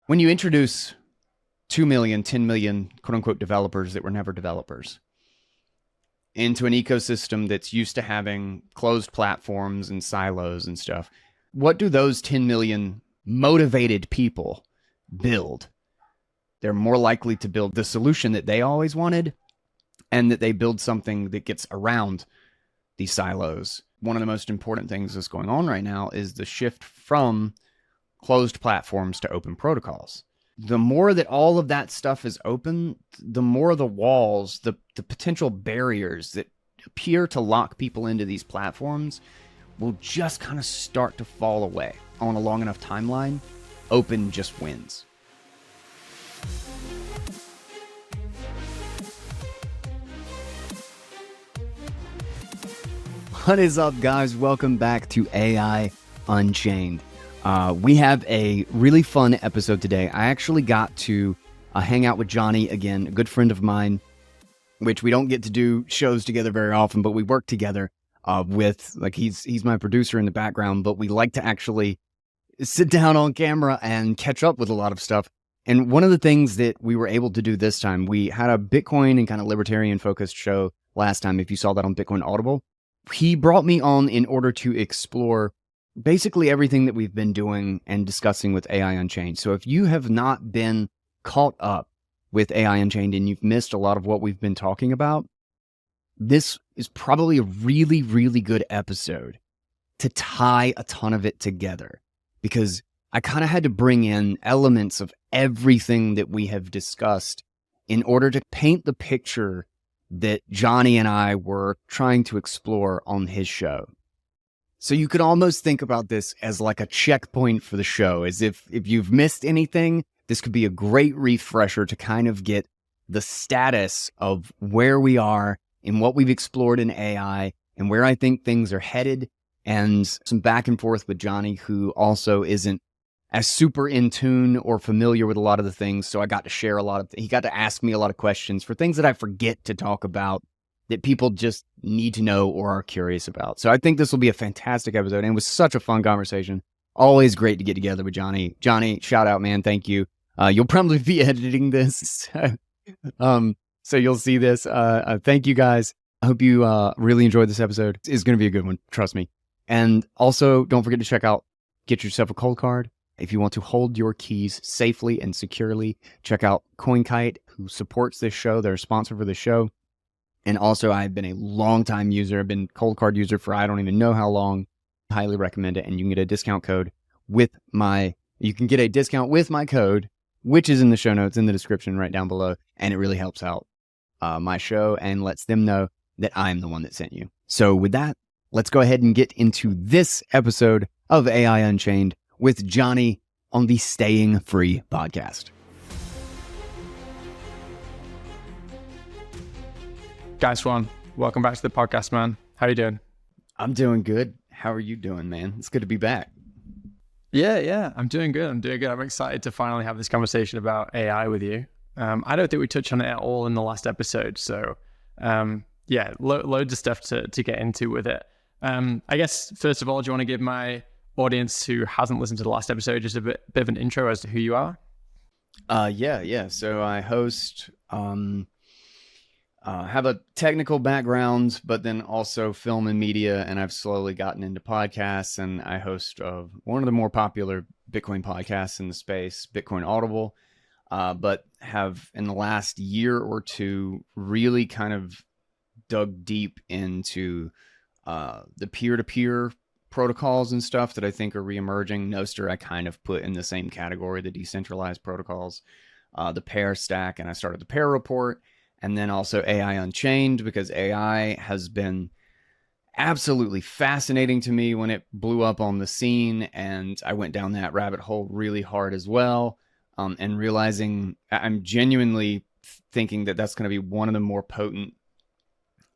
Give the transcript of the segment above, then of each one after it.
when you introduce 2 million, 10 million, quote unquote, developers that were never developers into an ecosystem that's used to having closed platforms and silos and stuff, what do those 10 million motivated people build? They're more likely to build the solution that they always wanted, and that they build something that gets around these silos. One of the most important things that's going on right now is the shift from closed platforms to open protocols. The more that all of that stuff is open, the more the walls, the potential barriers that appear to lock people into these platforms will just kind of start to fall away. On a long enough timeline, open just wins. What is up, guys? Welcome back to AI Unchained. We have a really fun episode today. I actually got to hang out with Jonny again, a good friend of mine, which we don't get to do shows together very often, but we work together with, like, he's my producer in the background, but we like to actually sit down on camera and catch up with a lot of stuff. And one of the things that we were able to do this time, we had a Bitcoin and kind of libertarian focused show last time, if you saw that on Bitcoin Audible. He brought me on in order to explore basically everything that we've been doing and discussing with AI Unchained. So if you have not been caught up with AI Unchained and you've missed a lot of what we've been talking about, this is probably a really, really good episode to tie a ton of it together, because I kind of had to bring in elements of everything that we have discussed in order to paint the picture that Jonny and I were trying to explore on his show. So you could almost think about this as like a checkpoint for the show, as if you've missed anything, this could be a great refresher to kind of get the status of where we are and what we've explored in AI and where I think things are headed, and some back and forth with Jonny, who also isn't as super in tune or familiar with a lot of the things. So I got to share he got to ask me a lot of questions for things that I forget to talk about that people just need to know or are curious about. So I think this will be a fantastic episode, and it was such a fun conversation. Always great to get together with Jonny. Jonny, shout out, man. Thank you. You'll probably be editing this. So you'll see this. Thank you, guys. I hope you really enjoyed this episode. It's going to be a good one. Trust me. And also, don't forget to get yourself a cold card. If you want to hold your keys safely and securely, check out CoinKite, who supports this show. They're a sponsor for the show. And also, I've been a long-time user. I've been cold card user for I don't even know how long. Highly recommend it. And you can get a discount code with my code, which is in the show notes, in the description right down below. And it really helps out my show and lets them know that I'm the one that sent you. So with that, let's go ahead and get into this episode of AI Unchained with Jonny on the Staying Free podcast. Guys, Swann, welcome back to the podcast, man. How are you doing? I'm doing good. How are you doing, man? It's good to be back. Yeah, I'm doing good. I'm excited to finally have this conversation about AI with you. I don't think we touched on it at all in the last episode. So loads of stuff to get into with it. I guess, first of all, do you want to give my audience who hasn't listened to the last episode just a bit of an intro as to who you are? Yeah. So I host, have a technical background, but then also film and media, and I've slowly gotten into podcasts, and I host one of the more popular Bitcoin podcasts in the space, Bitcoin Audible, but have in the last year or two really kind of dug deep into the peer-to-peer protocols and stuff that I think are reemerging. Nostr I kind of put in the same category, the decentralized protocols, the pair stack, and I started the pair report, and then also AI Unchained, because AI has been absolutely fascinating to me when it blew up on the scene, and I went down that rabbit hole really hard as well, and realizing I'm genuinely thinking that that's going to be one of the more potent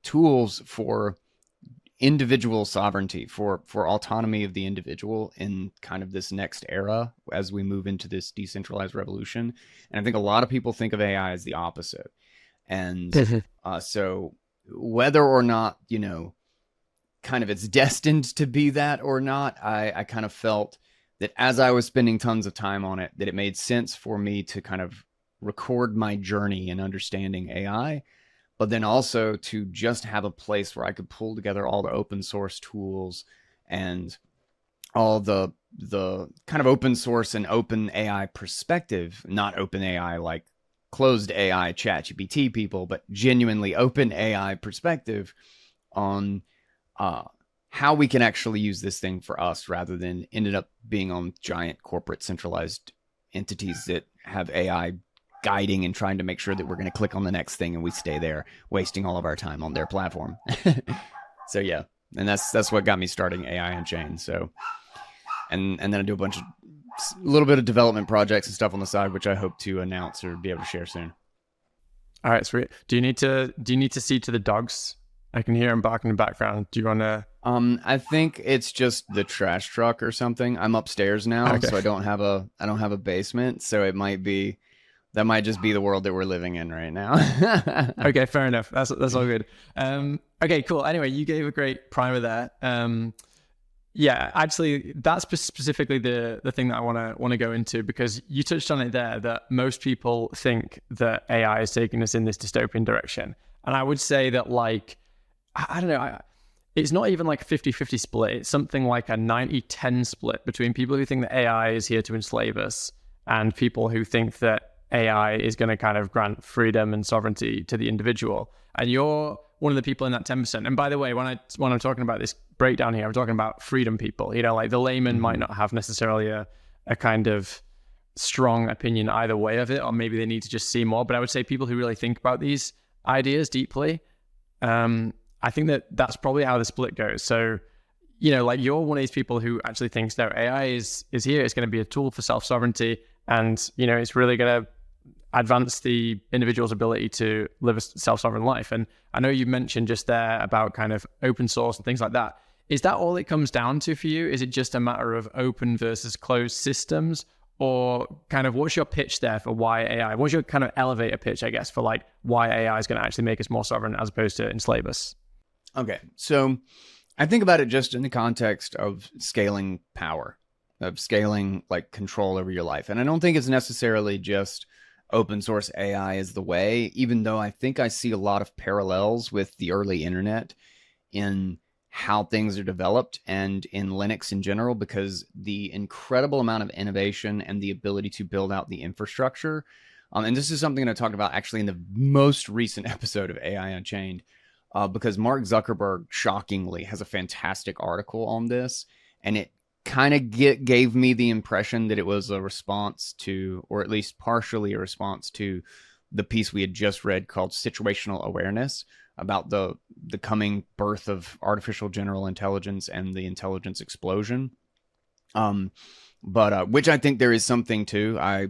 tools for individual sovereignty, for autonomy of the individual in kind of this next era as we move into this decentralized revolution. And I think a lot of people think of AI as the opposite. And so whether or not, kind of it's destined to be that or not, I kind of felt that as I was spending tons of time on it, that it made sense for me to kind of record my journey in understanding AI, but then also to just have a place where I could pull together all the open source tools and all the kind of open source and open AI perspective, not open AI like closed AI ChatGPT people, but genuinely open AI perspective on how we can actually use this thing for us rather than ended up being on giant corporate centralized entities that have AI guiding and trying to make sure that we're going to click on the next thing and we stay there, wasting all of our time on their platform. So yeah, and that's what got me starting AI Unchained. So, and then I do a little bit of development projects and stuff on the side, which I hope to announce or be able to share soon. All right, sweet. Do you need to see to the dogs? I can hear them barking in the background. Do you want to? I think it's just the trash truck or something. I'm upstairs now, okay. So I don't have a basement, so that might just be the world that we're living in right now. Okay, fair enough. That's all good. Okay, cool. Anyway, you gave a great primer there. Yeah, actually, that's specifically the thing that I want to go into, because you touched on it there, that most people think that AI is taking us in this dystopian direction. And I would say that, like, I don't know, it's not even like a 50-50 split. It's something like a 90-10 split between people who think that AI is here to enslave us and people who think that AI is going to kind of grant freedom and sovereignty to the individual. And you're one of the people in that 10%. And by the way, when I'm talking about this breakdown here, I'm talking about freedom people. You know, like the layman might not have necessarily a kind of strong opinion either way of it, or maybe they need to just see more. But I would say people who really think about these ideas deeply, I think that's probably how the split goes. So, you know, like you're one of these people who actually thinks, no, AI is here. It's going to be a tool for self-sovereignty. And, you know, it's really going to advance the individual's ability to live a self-sovereign life. And I know you mentioned just there about kind of open source and things like that. Is that all it comes down to for you? Is it just a matter of open versus closed systems? Or kind of what's your pitch there for why AI? What's your kind of elevator pitch, I guess, for like why AI is going to actually make us more sovereign as opposed to enslave us? Okay, so I think about it just in the context of scaling power, of scaling like control over your life. And I don't think it's necessarily just open source AI is the way, even though I think I see a lot of parallels with the early internet in how things are developed and in Linux in general, because the incredible amount of innovation and the ability to build out the infrastructure. And this is something that I talked about actually in the most recent episode of AI Unchained, because Mark Zuckerberg shockingly has a fantastic article on this, and it kind of gave me the impression that it was a response to, or at least partially a response to, the piece we had just read called Situational Awareness, about the coming birth of artificial general intelligence and the intelligence explosion. But which I think there is something to.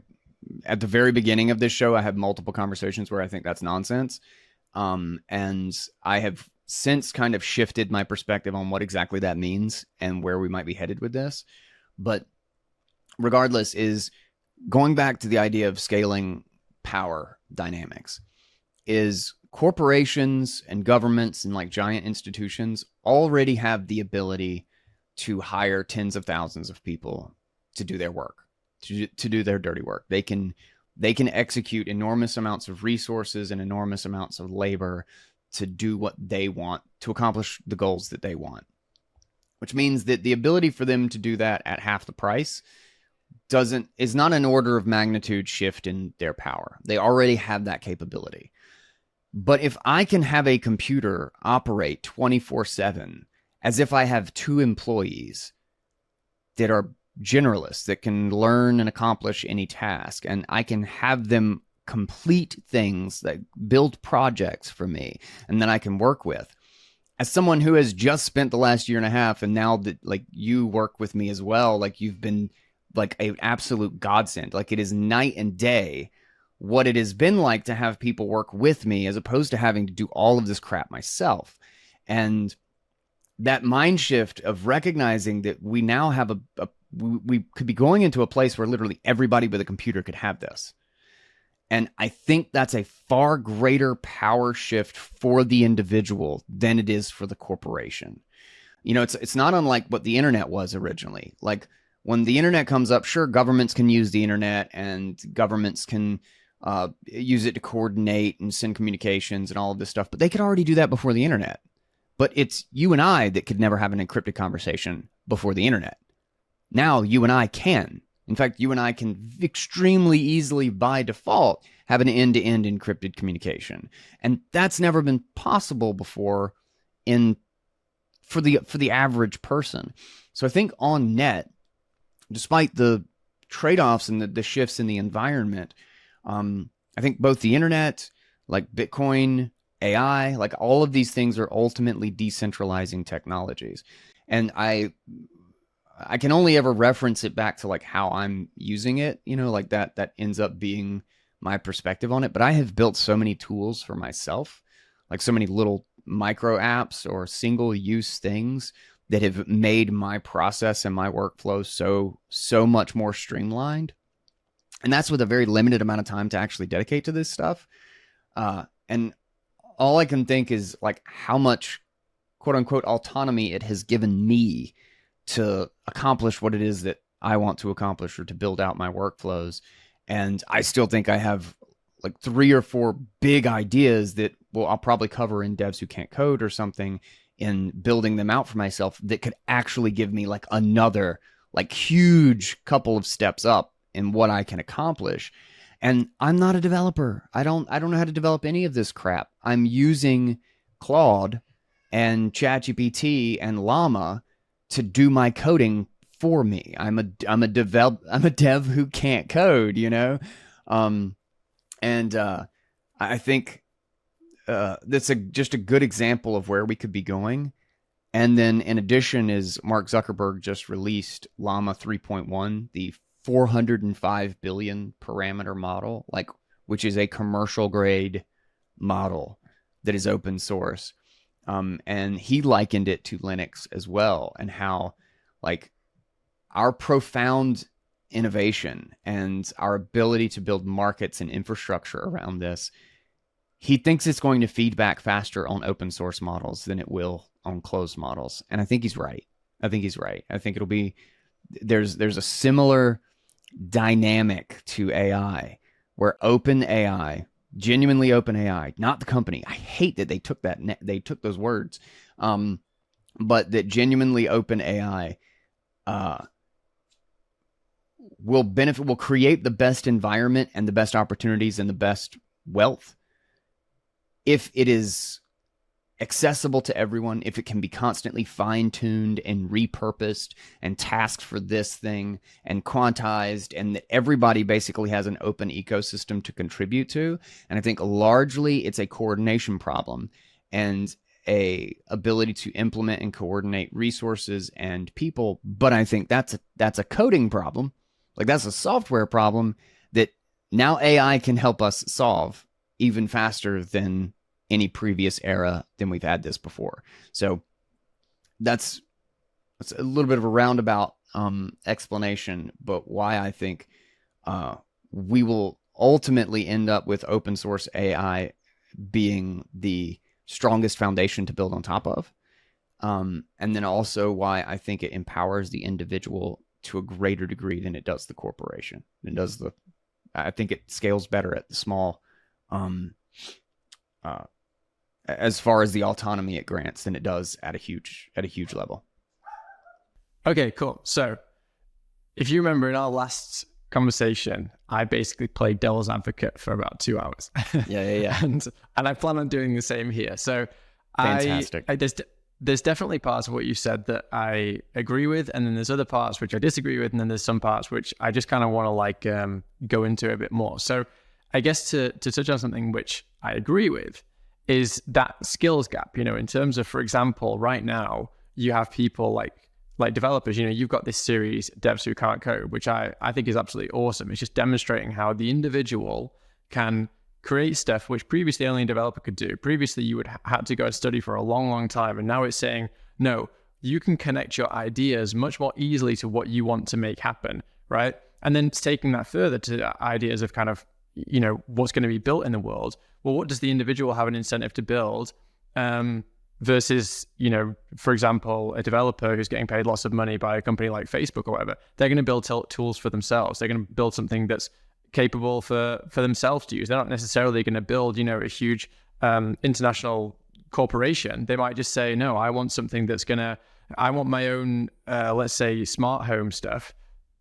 At the very beginning of this show, I had multiple conversations where I think that's nonsense. And I have since kind of shifted my perspective on what exactly that means and where we might be headed with this. But regardless, is going back to the idea of scaling power dynamics, is corporations and governments and like giant institutions already have the ability to hire tens of thousands of people to do their work, to do their dirty work. They can execute enormous amounts of resources and enormous amounts of labor to do what they want, to accomplish the goals that they want, which means that the ability for them to do that at half the price is not an order of magnitude shift in their power. They already have that capability. But if I can have a computer operate 24/7 as if I have 2 employees that are generalists that can learn and accomplish any task, and I can have them complete things, that build projects for me and then I can work with, as someone who has just spent the last year and a half, and now that like you work with me as well, like you've been like an absolute godsend. Like it is night and day what it has been like to have people work with me as opposed to having to do all of this crap myself. And that mind shift of recognizing that we now have we could be going into a place where literally everybody with a computer could have this. And I think that's a far greater power shift for the individual than it is for the corporation. You know, it's not unlike what the internet was originally. Like when the internet comes up, sure, governments can use the internet and governments can use it to coordinate and send communications and all of this stuff, but they could already do that before the internet. But it's you and I that could never have an encrypted conversation before the internet. Now you and I can. In fact, you and I can extremely easily, by default, have an end-to-end encrypted communication. And that's never been possible before for the average person. So I think on net, despite the trade-offs and the shifts in the environment, I think both the internet, like Bitcoin, AI, like all of these things are ultimately decentralizing technologies. And I can only ever reference it back to like how I'm using it, like that ends up being my perspective on it. But I have built so many tools for myself, like so many little micro apps or single use things that have made my process and my workflow so much more streamlined. And that's with a very limited amount of time to actually dedicate to this stuff. And all I can think is like how much quote unquote autonomy it has given me to accomplish what it is that I want to accomplish or to build out my workflows. And I still think I have like 3 or 4 big ideas that I'll probably cover in Devs Who Can't Code or something, in building them out for myself, that could actually give me like another like huge couple of steps up in what I can accomplish. And I'm not a developer. I don't know how to develop any of this crap. I'm using Claude and ChatGPT and Llama to do my coding for me. I'm a dev who can't code, I think that's just a good example of where we could be going. And then in addition is Mark Zuckerberg just released Llama 3.1, the 405 billion parameter model, which is a commercial grade model that is open source. And he likened it to Linux as well, and how our profound innovation and our ability to build markets and infrastructure around this, he thinks it's going to feed back faster on open source models than it will on closed models. And I think he's right. I think it'll be, there's a similar dynamic to AI where open AI, genuinely open AI, not the company. I hate that they took those words. But that genuinely open AI will create the best environment and the best opportunities and the best wealth if it is accessible to everyone, if it can be constantly fine-tuned and repurposed and tasked for this thing and quantized, and that everybody basically has an open ecosystem to contribute to. And I think largely it's a coordination problem and a ability to implement and coordinate resources and people. But I think that's a coding problem. That's a software problem that now AI can help us solve even faster than any previous era than we've had this before. So that's a little bit of a roundabout explanation, but why I think we will ultimately end up with open source AI being the strongest foundation to build on top of. And then also why I think it empowers the individual to a greater degree than it does the corporation. I think it scales better at the small, as far as the autonomy it grants than it does at a huge level. Okay, cool. So if you remember in our last conversation, I basically played devil's advocate for about 2 hours. Yeah. and I plan on doing the same here. So fantastic. There's definitely parts of what you said that I agree with, and then there's other parts which I disagree with, and then there's some parts which I just kind of want to go into a bit more. So I guess to touch on something which I agree with is that skills gap, in terms of, for example, right now you have people like developers, you've got this series, Devs Who Can't Code, which I think is absolutely awesome. It's just demonstrating how the individual can create stuff which previously only a developer could do. Previously, you would had to go and study for a long, long time. And now it's saying, no, you can connect your ideas much more easily to what you want to make happen, right? And then taking that further to ideas of kind of, what's going to be built in the world. Well, what does the individual have an incentive to build versus, for example, a developer who's getting paid lots of money by a company like Facebook or whatever. They're going to build tools for themselves. They're going to build something that's capable for themselves to use. They're not necessarily going to build, a huge international corporation. They might just say, no, I want something I want my own, let's say, smart home stuff,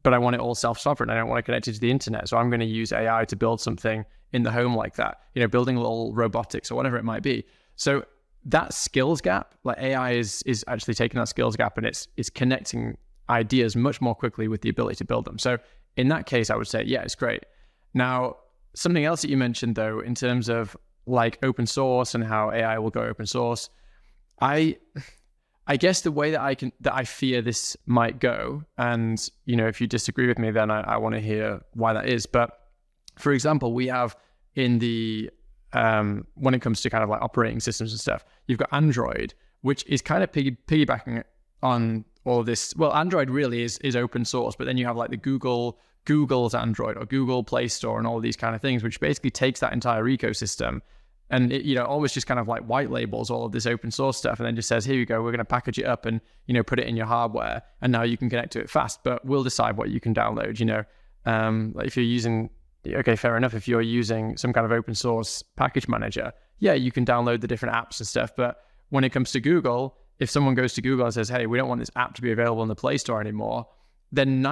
but I want it all self-sovereign. I don't want to connect it to the internet. So I'm going to use AI to build something in the home like that, building a little robotics or whatever it might be. So that skills gap, like AI is actually taking that skills gap and it's connecting ideas much more quickly with the ability to build them. So in that case, I would say, yeah, it's great. Now, something else that you mentioned though, in terms of like open source and how AI will go open source, I guess the way that I fear this might go, and if you disagree with me, then I want to hear why that is. But for example, we have in the when it comes to kind of like operating systems and stuff, you've got Android, which is kind of piggybacking on all of this. Well, Android really is open source, but then you have like the Google's Android or Google Play Store and all of these kind of things, which basically takes that entire ecosystem and it, always just kind of like white labels all of this open source stuff and then just says, here you go, we're going to package it up and, put it in your hardware and now you can connect to it fast, but we'll decide what you can download, like if you're using, okay, fair enough. If you're using some kind of open source package manager, yeah, you can download the different apps and stuff. But when it comes to Google, if someone goes to Google and says, hey, we don't want this app to be available in the Play Store anymore, then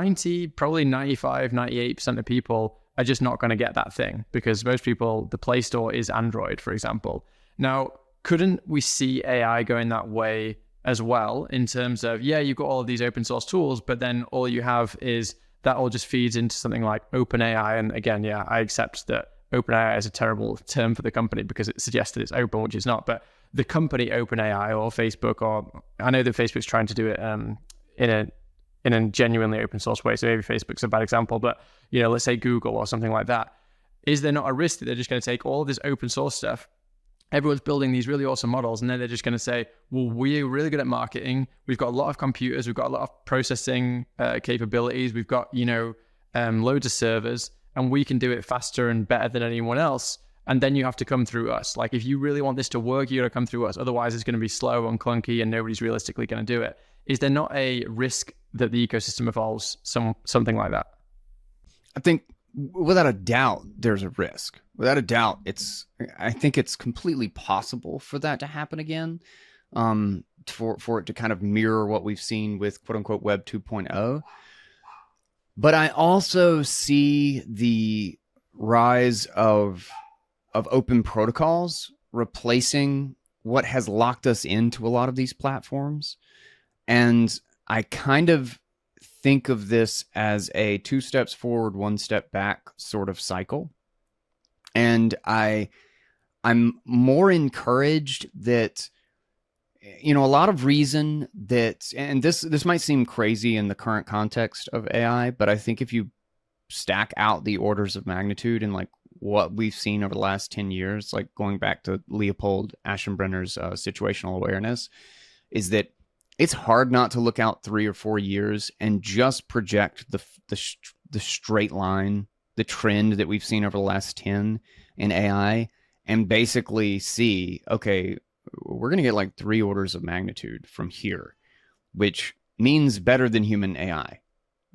probably 95, 98% of people are just not going to get that thing because most people, the Play Store is Android, for example. Now, couldn't we see AI going that way as well in terms of, yeah, you've got all of these open source tools, but then all you have is that all just feeds into something like OpenAI. And again, yeah, I accept that OpenAI is a terrible term for the company because it suggests that it's open, which is not. But the company OpenAI or Facebook, or I know that Facebook's trying to do it in a genuinely open source way. So maybe Facebook's a bad example, but let's say Google or something like that. Is there not a risk that they're just going to take all of this open source stuff? Everyone's building these really awesome models, and then they're just going to say, well, we're really good at marketing. We've got a lot of computers. We've got a lot of processing capabilities. We've got, loads of servers, and we can do it faster and better than anyone else. And then you have to come through us. Like, if you really want this to work, you got to come through us. Otherwise, it's going to be slow and clunky, and nobody's realistically going to do it. Is there not a risk that the ecosystem evolves something like that? I think without a doubt, there's a risk. Without a doubt, I think it's completely possible for that to happen again, for it to kind of mirror what we've seen with quote unquote Web 2.0. But I also see the rise of open protocols replacing what has locked us into a lot of these platforms. And I kind of think of this as a 2 steps forward, 1 step back sort of cycle. And I'm more encouraged that, a lot of reason that, and this might seem crazy in the current context of AI, but I think if you stack out the orders of magnitude and like what we've seen over the last 10 years, like going back to Leopold Aschenbrenner's situational awareness, is that it's hard not to look out 3 or 4 years and just project the straight line, the trend that we've seen over the last 10 in AI, and basically see, okay, we're going to get like 3 orders of magnitude from here, which means better than human AI,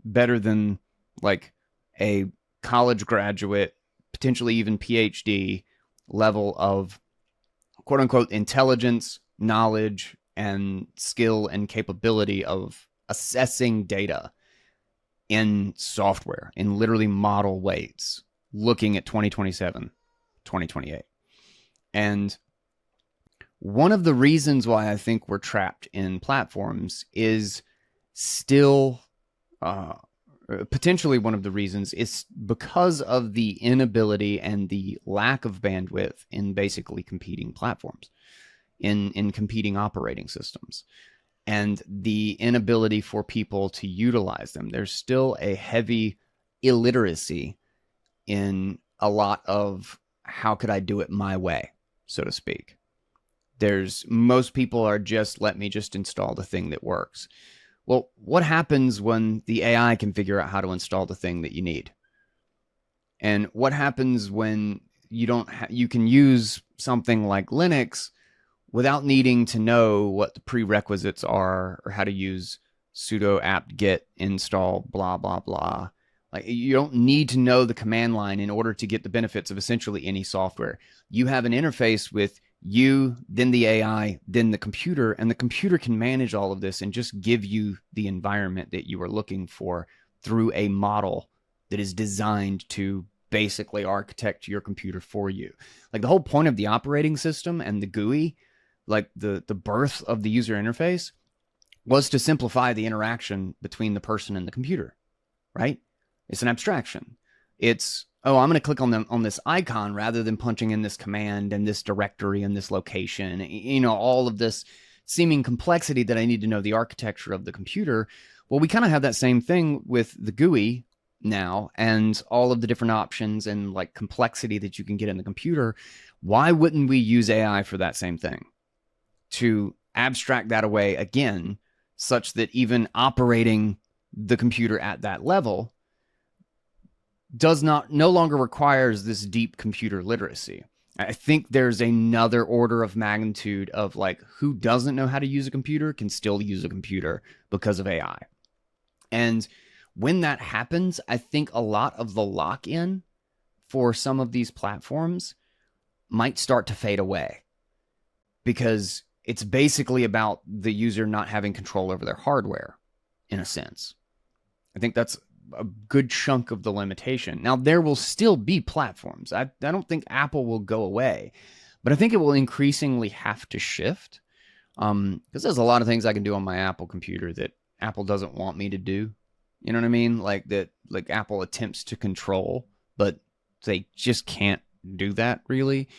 better than like a college graduate, potentially even PhD level of quote unquote intelligence, knowledge, and skill and capability of assessing data in software, in literally model weights, looking at 2027, 2028. And one of the reasons why I think we're trapped in platforms is still, potentially one of the reasons is because of the inability and the lack of bandwidth in basically competing platforms, in competing operating systems, and the inability for people to utilize them. There's still a heavy illiteracy in a lot of how could I do it my way, so to speak. Most people are just, let me just install the thing that works. Well, what happens when the AI can figure out how to install the thing that you need? And what happens when you can use something like Linux without needing to know what the prerequisites are or how to use sudo apt get install blah blah blah. Like, you don't need to know the command line in order to get the benefits of essentially any software. You have an interface with you, then the AI, then the computer, and the computer can manage all of this and just give you the environment that you are looking for through a model that is designed to basically architect your computer for you. Like, the whole point of the operating system and the GUI, like the birth of the user interface, was to simplify the interaction between the person and the computer, right? It's an abstraction. It's, oh, I'm going to click on this icon rather than punching in this command and this directory and this location. You know, all of this seeming complexity that I need to know the architecture of the computer. Well, we kind of have that same thing with the GUI now and all of the different options and like complexity that you can get in the computer. Why wouldn't we use AI for that same thing? To abstract that away again, such that even operating the computer at that level no longer requires this deep computer literacy. I think there's another order of magnitude of like, who doesn't know how to use a computer can still use a computer because of AI. And when that happens, I think a lot of the lock-in for some of these platforms might start to fade away, because it's basically about the user not having control over their hardware, in a sense. I think that's a good chunk of the limitation. Now, there will still be platforms. I don't think Apple will go away, but I think it will increasingly have to shift, because there's a lot of things I can do on my Apple computer that Apple doesn't want me to do. You know what I mean? Like Apple attempts to control, but they just can't do that really.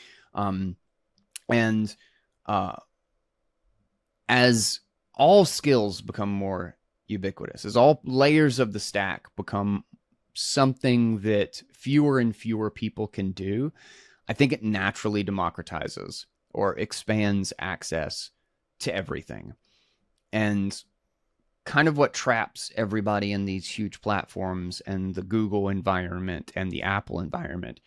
As all skills become more ubiquitous, as all layers of the stack become something that fewer and fewer people can do, I think it naturally democratizes or expands access to everything. And kind of what traps everybody in these huge platforms and the Google environment and the Apple environment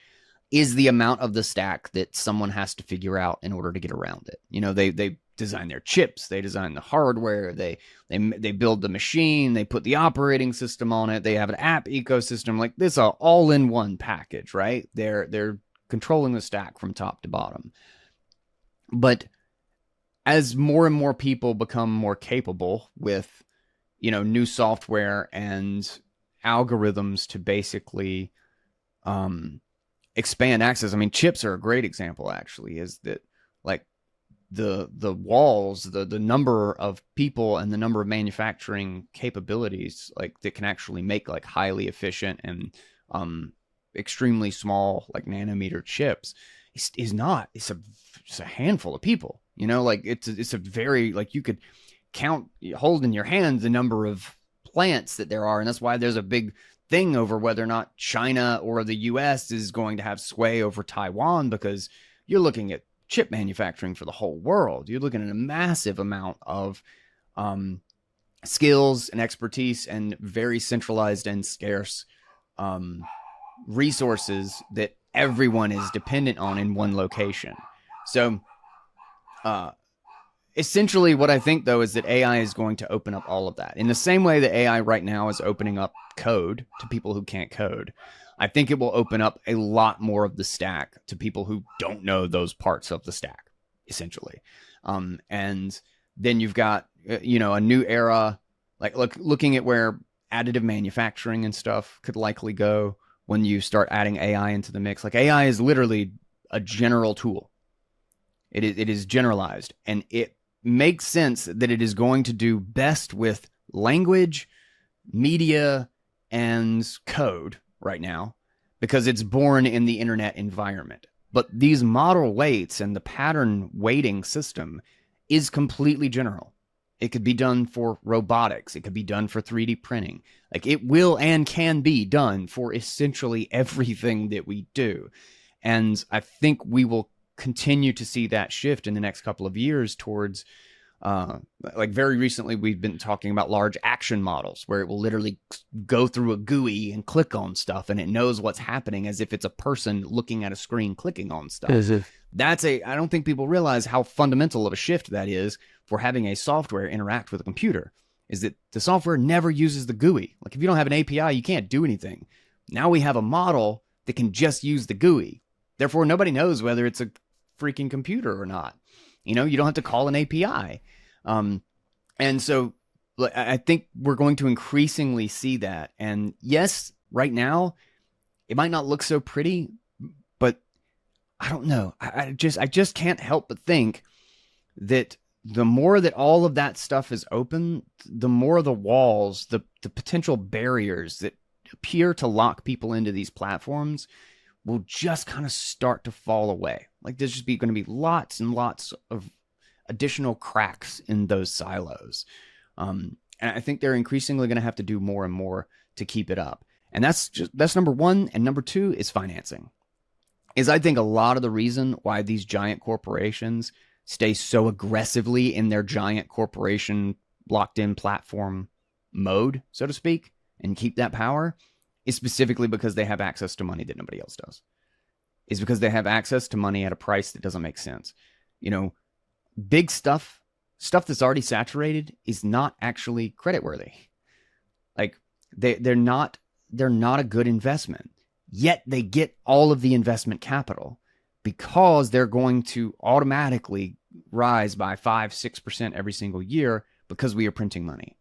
is the amount of the stack that someone has to figure out in order to get around it. You know, they design their chips, they design the hardware, they build the machine, they put the operating system on it, they have an app ecosystem. Like, this are all in one package, right? They're controlling the stack from top to bottom. But as more and more people become more capable with, you know, new software and algorithms to basically expand access. I mean, chips are a great example, actually, is that like the walls, the number of people and the number of manufacturing capabilities like that can actually make like highly efficient and extremely small like nanometer chips is not, it's a handful of people, you know, like it's a very, like, you could hold in your hand the number of plants that there are. And that's why there's a big thing over whether or not China or the US is going to have sway over Taiwan, because you're looking at chip manufacturing for the whole world. You're looking at a massive amount of skills and expertise and very centralized and scarce resources that everyone is dependent on in one location. So essentially what I think, though, is that AI is going to open up all of that. In the same way that AI right now is opening up code to people who can't code, I think it will open up a lot more of the stack to people who don't know those parts of the stack, essentially. And then you've got, you know, a new era, like looking at where additive manufacturing and stuff could likely go when you start adding AI into the mix. Like, AI is literally a general tool. It is generalized, and it makes sense that it is going to do best with language, media, and code right now, because it's born in the internet environment. But these model weights and the pattern weighting system is completely general. It could be done for robotics. It could be done for 3D printing. Like, it will and can be done for essentially everything that we do. And I think we will continue to see that shift in the next couple of years towards Like very recently, we've been talking about large action models where it will literally go through a GUI and click on stuff, and it knows what's happening as if it's a person looking at a screen clicking on stuff. As if I don't think people realize how fundamental of a shift that is for having a software interact with a computer, is that the software never uses the GUI. Like if you don't have an API, you can't do anything. Now we have a model that can just use the GUI. Therefore, nobody knows whether it's a freaking computer or not. You don't have to call an API. And so I think we're going to increasingly see that. And yes, right now, it might not look so pretty, but I don't know. I just can't help but think that the more that all of that stuff is open, the more the walls, the potential barriers that appear to lock people into these platforms will just kind of start to fall away. Like there's just going to be lots and lots of additional cracks in those silos. And I think they're increasingly going to have to do more and more to keep it up. And that's number one. And number two is financing. I think a lot of the reason why these giant corporations stay so aggressively in their giant corporation locked in platform mode, so to speak, and keep that power is specifically because they have access to money that nobody else does. Is because they have access to money at a price that doesn't make sense. Big stuff that's already saturated is not actually creditworthy. Like they're not a good investment. Yet they get all of the investment capital because they're going to automatically rise by 5-6% every single year because we are printing money.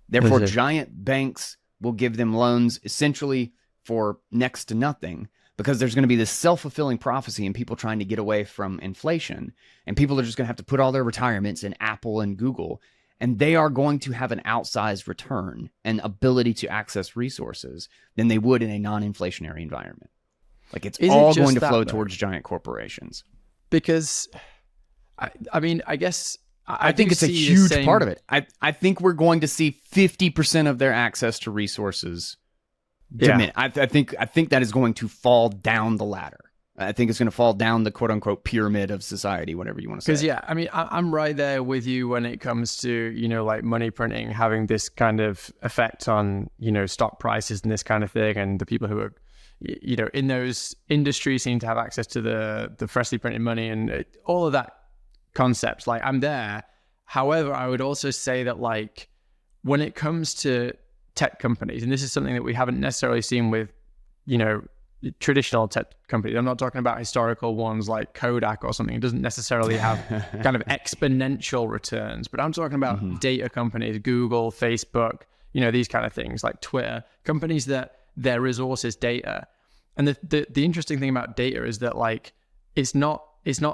Therefore, giant banks will give them loans essentially for next to nothing because there's going to be this self-fulfilling prophecy and people trying to get away from inflation. And people are just going to have to put all their retirements in Apple and Google. And they are going to have an outsized return and ability to access resources than they would in a non-inflationary environment. Like it's all going to flow towards giant corporations. Because, I mean, I guess... I think it's a huge part of it. I think we're going to see 50% of their access to resources diminish. I think that is going to fall down the ladder. I think it's going to fall down the quote unquote pyramid of society, whatever you want to say. Because I mean, I'm right there with you when it comes to, like money printing having this kind of effect on, stock prices and this kind of thing. And the people who are, in those industries seem to have access to the freshly printed money and all of that concepts. Like I'm there. However, I would also say that like when it comes to tech companies, and this is something that we haven't necessarily seen with, traditional tech companies. I'm not talking about historical ones like Kodak or something. It doesn't necessarily have kind of exponential returns, but I'm talking about data companies, Google, Facebook, these kind of things like Twitter, companies that their resource is data. And the interesting thing about data is that like, it's not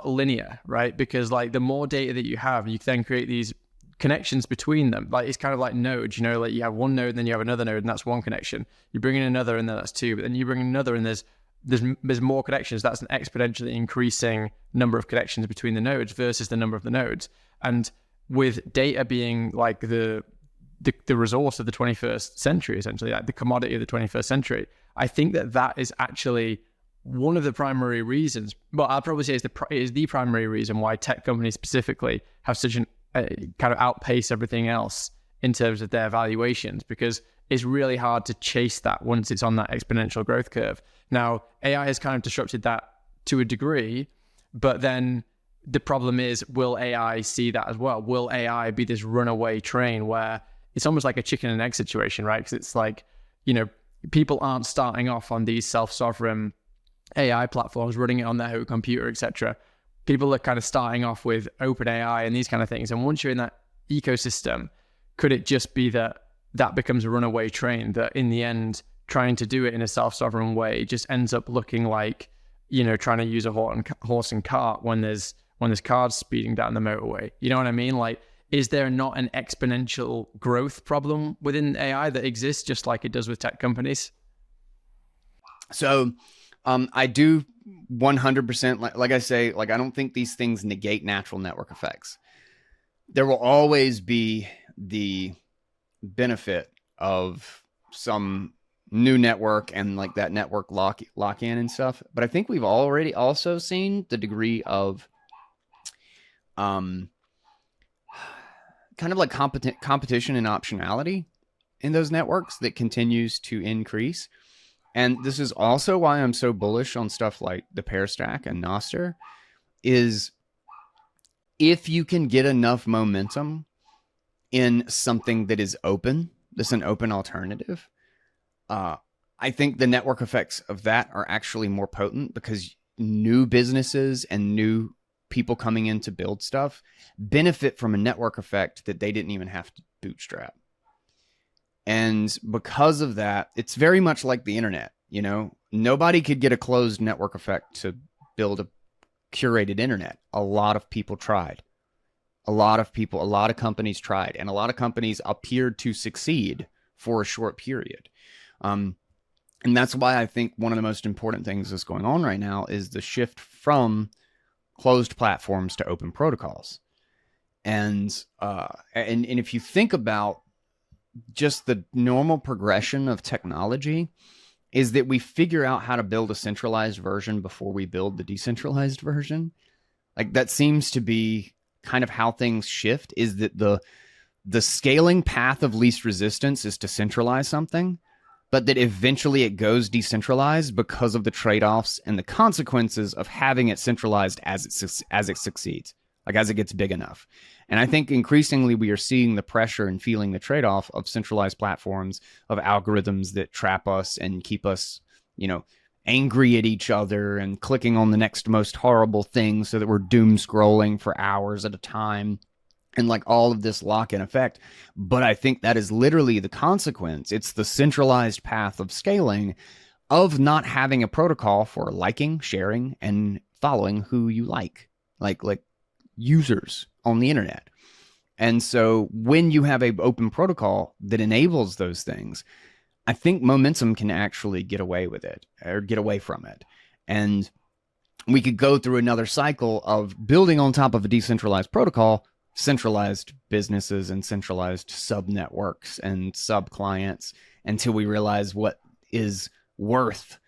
linear, right? Because like the more data that you have, you can then create these connections between them. Like it's kind of like nodes, like you have one node and then you have another node and that's one connection. You bring in another and then that's two, but then you bring in another and there's more connections. That's an exponentially increasing number of connections between the nodes versus the number of the nodes. And with data being like the resource of the 21st century, essentially, like the commodity of the 21st century, I think that is actually one of the primary reasons. Well, I'll probably say it is the primary reason why tech companies specifically have such an kind of outpace everything else in terms of their valuations, because it's really hard to chase that once it's on that exponential growth curve. Now, AI has kind of disrupted that to a degree, but then the problem is, will AI see that as well? Will AI be this runaway train where it's almost like a chicken and egg situation, right? Because it's like, people aren't starting off on these self-sovereign AI platforms, running it on their own computer, etc. People are kind of starting off with OpenAI and these kind of things. And once you're in that ecosystem, could it just be that becomes a runaway train, that in the end, trying to do it in a self-sovereign way just ends up looking like, trying to use a horse and cart when there's cars speeding down the motorway? You know what I mean? Like, is there not an exponential growth problem within AI that exists just like it does with tech companies? So I do 100%, like I say, like I don't think these things negate natural network effects. There will always be the benefit of some new network and like that network lock in and stuff. But I think we've already also seen the degree of kind of like competition and optionality in those networks that continues to increase. And this is also why I'm so bullish on stuff like the pair stack and Nostr, is if you can get enough momentum in something that is open, that's an open alternative, I think the network effects of that are actually more potent, because new businesses and new people coming in to build stuff benefit from a network effect that they didn't even have to bootstrap. And because of that, it's very much like the internet. You know, nobody could get a closed network effect to build a curated internet. A lot of people tried. A lot of companies tried, and a lot of companies appeared to succeed for a short period. And that's why I think one of the most important things that's going on right now is the shift from closed platforms to open protocols. And if you think about just the normal progression of technology, is that we figure out how to build a centralized version before we build the decentralized version. Like, that seems to be kind of how things shift, is that the scaling path of least resistance is to centralize something, but that eventually it goes decentralized because of the trade-offs and the consequences of having it centralized as it succeeds, like as it gets big enough. And I think increasingly we are seeing the pressure and feeling the trade-off of centralized platforms, of algorithms that trap us and keep us, you know, angry at each other and clicking on the next most horrible thing so that we're doom scrolling for hours at a time, and like all of this lock-in effect. But I think that is literally the consequence. It's the centralized path of scaling, of not having a protocol for liking, sharing, and following who you like users on the internet. And so when you have an open protocol that enables those things, I think momentum can actually get away with it, or get away from it. And we could go through another cycle of building on top of a decentralized protocol, centralized businesses and centralized sub networks and sub clients, until we realize what is worth,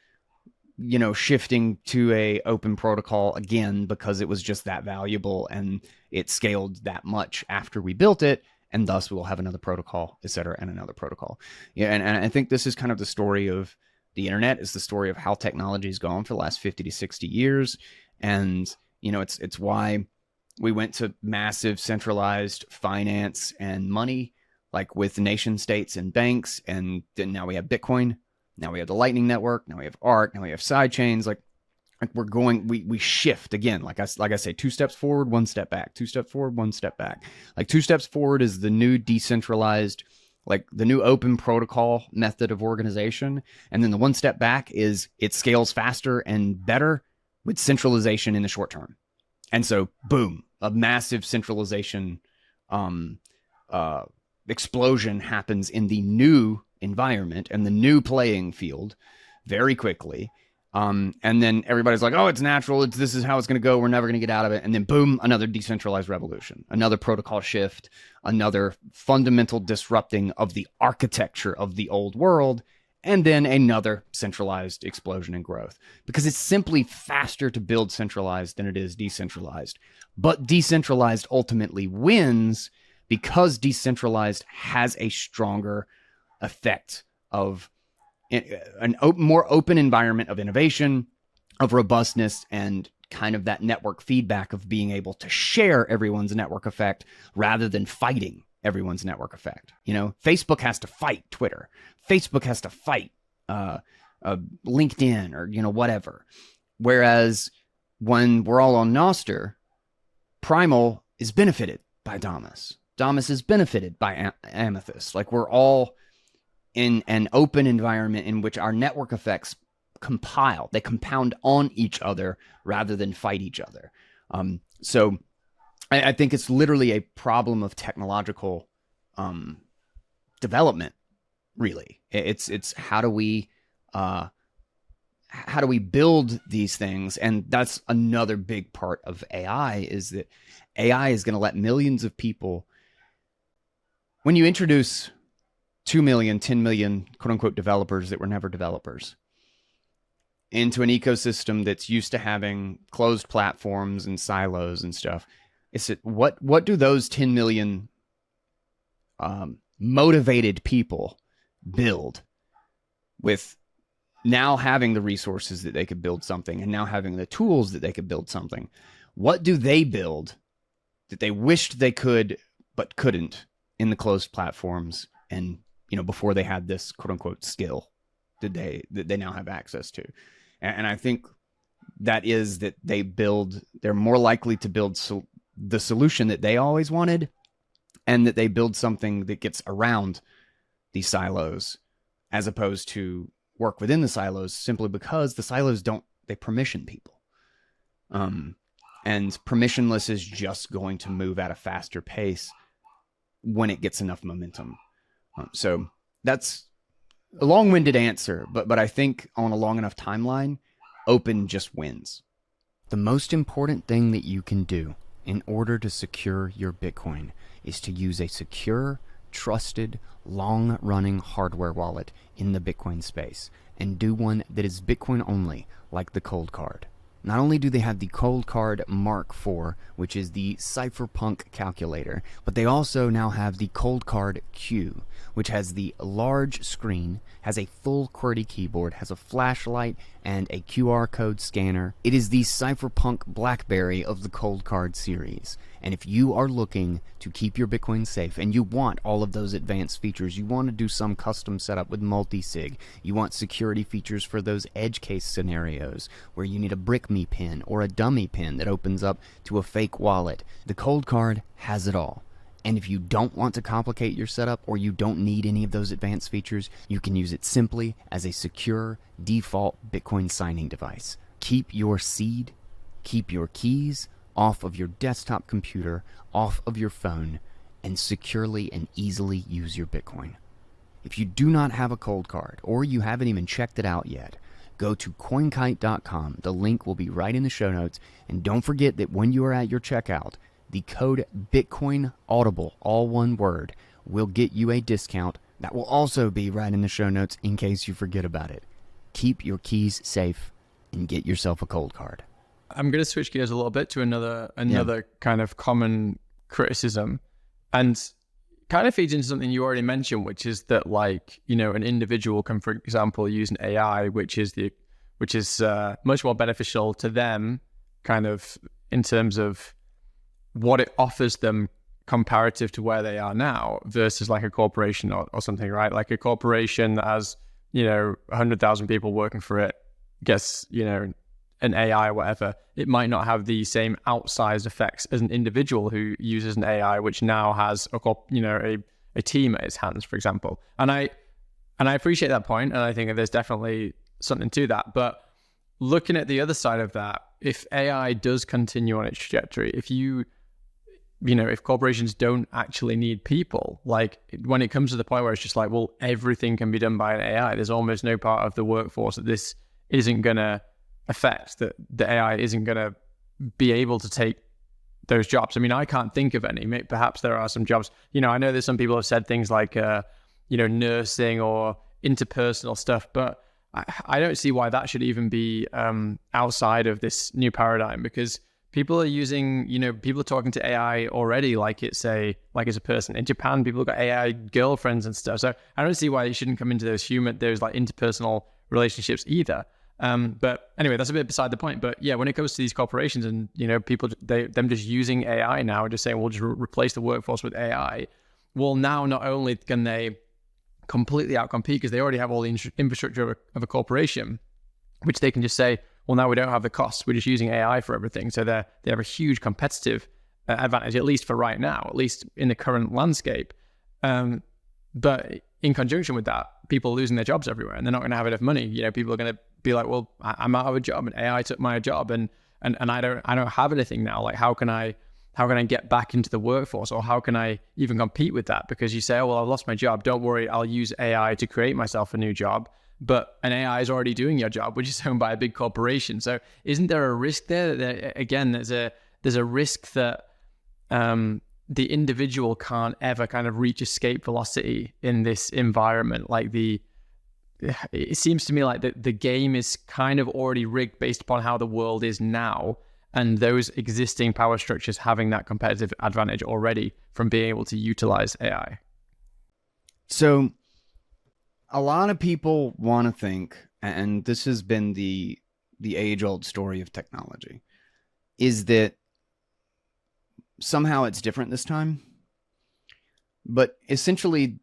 you know, shifting to a open protocol again, because it was just that valuable and it scaled that much after we built it, and thus we'll have another protocol, et cetera, and another protocol. Yeah, and I think this is kind of the story of the internet, is the story of how technology has gone for the last 50 to 60 years. And, you know, it's why we went to massive centralized finance and money, like with nation states and banks, and then now we have Bitcoin. Now we have the Lightning Network. Now we have ARC. Now we have side chains. Like we're going, we shift again. Like I say, 2 steps forward, 1 step back. 2 steps forward, 1 step back. Like 2 steps forward is the new decentralized, like the new open protocol method of organization, and then the 1 step back is it scales faster and better with centralization in the short term. And so, boom, a massive centralization explosion happens in the new environment and the new playing field very quickly. And then everybody's like, oh, it's natural. This is how it's going to go. We're never going to get out of it. And then boom, another decentralized revolution, another protocol shift, another fundamental disrupting of the architecture of the old world, and then another centralized explosion and growth, because it's simply faster to build centralized than it is decentralized. But decentralized ultimately wins, because decentralized has a stronger effect of an more open environment of innovation, of robustness, and kind of that network feedback of being able to share everyone's network effect rather than fighting everyone's network effect. You know, Facebook has to fight Twitter. Facebook has to fight LinkedIn, or, you know, whatever. Whereas when we're all on Nostr, Primal is benefited by Damus. Damus is benefited by Amethyst. Like, we're all in an open environment in which our network effects compile. They compound on each other rather than fight each other. So I think it's literally a problem of technological development, really. It's how do we build these things? And that's another big part of AI, is that AI is going to let millions of people, when you introduce 2 million, 10 million, quote unquote, developers that were never developers into an ecosystem that's used to having closed platforms and silos and stuff, it's what do those 10 million motivated people build with now having the resources that they could build something and now having the tools that they could build something? What do they build that they wished they could but couldn't in the closed platforms, and before they had this quote unquote skill that they now have access to? And I think that is that they're more likely to build the solution that they always wanted, and that they build something that gets around these silos as opposed to work within the silos, simply because the silos they permission people. And permissionless is just going to move at a faster pace when it gets enough momentum. So that's a long-winded answer, but I think on a long enough timeline, open just wins. The most important thing that you can do in order to secure your Bitcoin is to use a secure, trusted, long-running hardware wallet in the Bitcoin space, and do one that is Bitcoin only, like the Cold Card. Not only do they have the Cold Card Mark IV, which is the cypherpunk calculator, but they also now have the Cold Card Q, which has the large screen, has a full QWERTY keyboard, has a flashlight, and a QR code scanner. It is the cypherpunk BlackBerry of the Cold Card series. And if you are looking to keep your Bitcoin safe and you want all of those advanced features, you want to do some custom setup with multi-sig, you want security features for those edge case scenarios where you need a brick me pin or a dummy pin that opens up to a fake wallet, the Cold Card has it all. And if you don't want to complicate your setup, or you don't need any of those advanced features, you can use it simply as a secure default Bitcoin signing device. Keep your seed, keep your keys off of your desktop computer, off of your phone, and securely and easily use your Bitcoin. If you do not have a Cold Card, or you haven't even checked it out yet, go to coinkite.com. The link will be right in the show notes. And don't forget that when you are at your checkout, the code BitcoinAudible, all one word, will get you a discount. That will also be right in the show notes in case you forget about it. Keep your keys safe and get yourself a Cold Card. I'm going to switch gears a little bit to another kind of common criticism, and kind of feeds into something you already mentioned, which is that, like, an individual can, for example, use an AI, which is much more beneficial to them, kind of in terms of what it offers them comparative to where they are now, versus like a corporation or something, right? Like a corporation that has 100,000 people working for it gets an AI or whatever, it might not have the same outsized effects as an individual who uses an AI, which now has a team at its hands, for example. And I appreciate that point, and I think there's definitely something to that. But looking at the other side of that, if AI does continue on its trajectory, if corporations don't actually need people, like when it comes to the point where it's just like, well, everything can be done by an AI, there's almost no part of the workforce that this isn't going to affect, that the AI isn't going to be able to take those jobs. I mean, I can't think of any. Perhaps there are some jobs. I know that some people have said things like, nursing or interpersonal stuff, but I don't see why that should even be outside of this new paradigm, because people are using, people are talking to AI already like it's a person. In Japan, people have got AI girlfriends and stuff. So I don't see why it shouldn't come into those like interpersonal relationships either. But anyway, that's a bit beside the point. But yeah, when it comes to these corporations and, people, them just using AI now, just saying, we'll just replace the workforce with AI. Well, now not only can they completely outcompete, because they already have all the infrastructure of a corporation, which they can just say, well, now we don't have the costs, we're just using AI for everything. So they have a huge competitive advantage, at least for right now, at least in the current landscape. But in conjunction with that, people are losing their jobs everywhere, and they're not going to have enough money. People are going to be like, well, I'm out of a job, and AI took my job, and I don't have anything now. Like, how can I get back into the workforce, or how can I even compete with that? Because you say, oh, well, I've lost my job. Don't worry, I'll use AI to create myself a new job. But an AI is already doing your job, which is owned by a big corporation. So isn't there a risk there? Again, there's a risk that the individual can't ever kind of reach escape velocity in this environment. Like it seems to me like the game is kind of already rigged based upon how the world is now, and those existing power structures having that competitive advantage already from being able to utilize AI. So a lot of people want to think, and this has been the age-old story of technology, is that somehow it's different this time. But essentially,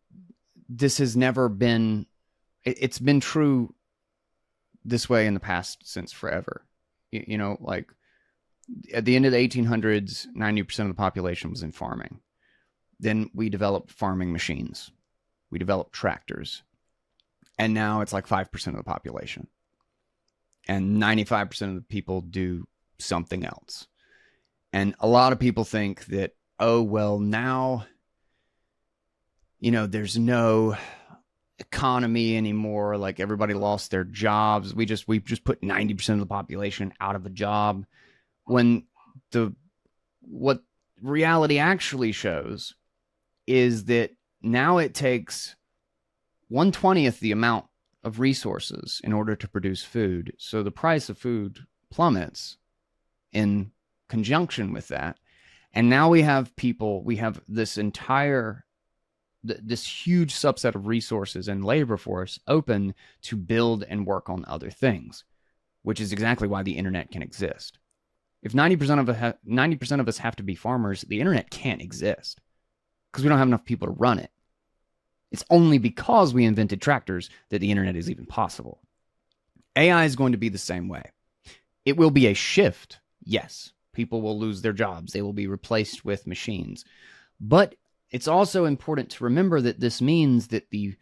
this has never been, it's been true this way in the past since forever. You know, like at the end of the 1800s, 90% of the population was in farming. Then we developed farming machines. We developed tractors. And now it's like 5% of the population. And 95% of the people do something else. And a lot of people think that, oh, well, now, you know, there's no economy anymore. Like everybody lost their jobs. We just put 90% of the population out of a job. When what reality actually shows is that now it takes 1/20th the amount of resources in order to produce food. So the price of food plummets in conjunction with that. And now we have this entire, this huge subset of resources and labor force open to build and work on other things, which is exactly why the internet can exist. If 90% of us have to be farmers, the internet can't exist because we don't have enough people to run it. It's only because we invented tractors that the internet is even possible. AI is going to be the same way. It will be a shift, yes. People will lose their jobs. They will be replaced with machines. But it's also important to remember that this means that the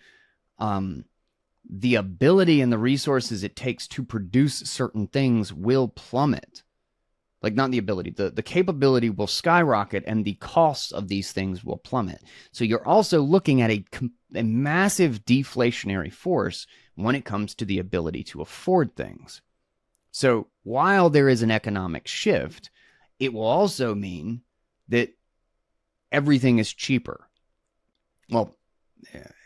ability and the resources it takes to produce certain things will plummet. Like, not the ability, the capability will skyrocket and the costs of these things will plummet. So you're also looking at a massive deflationary force when it comes to the ability to afford things. So while there is an economic shift, it will also mean that everything is cheaper. Well,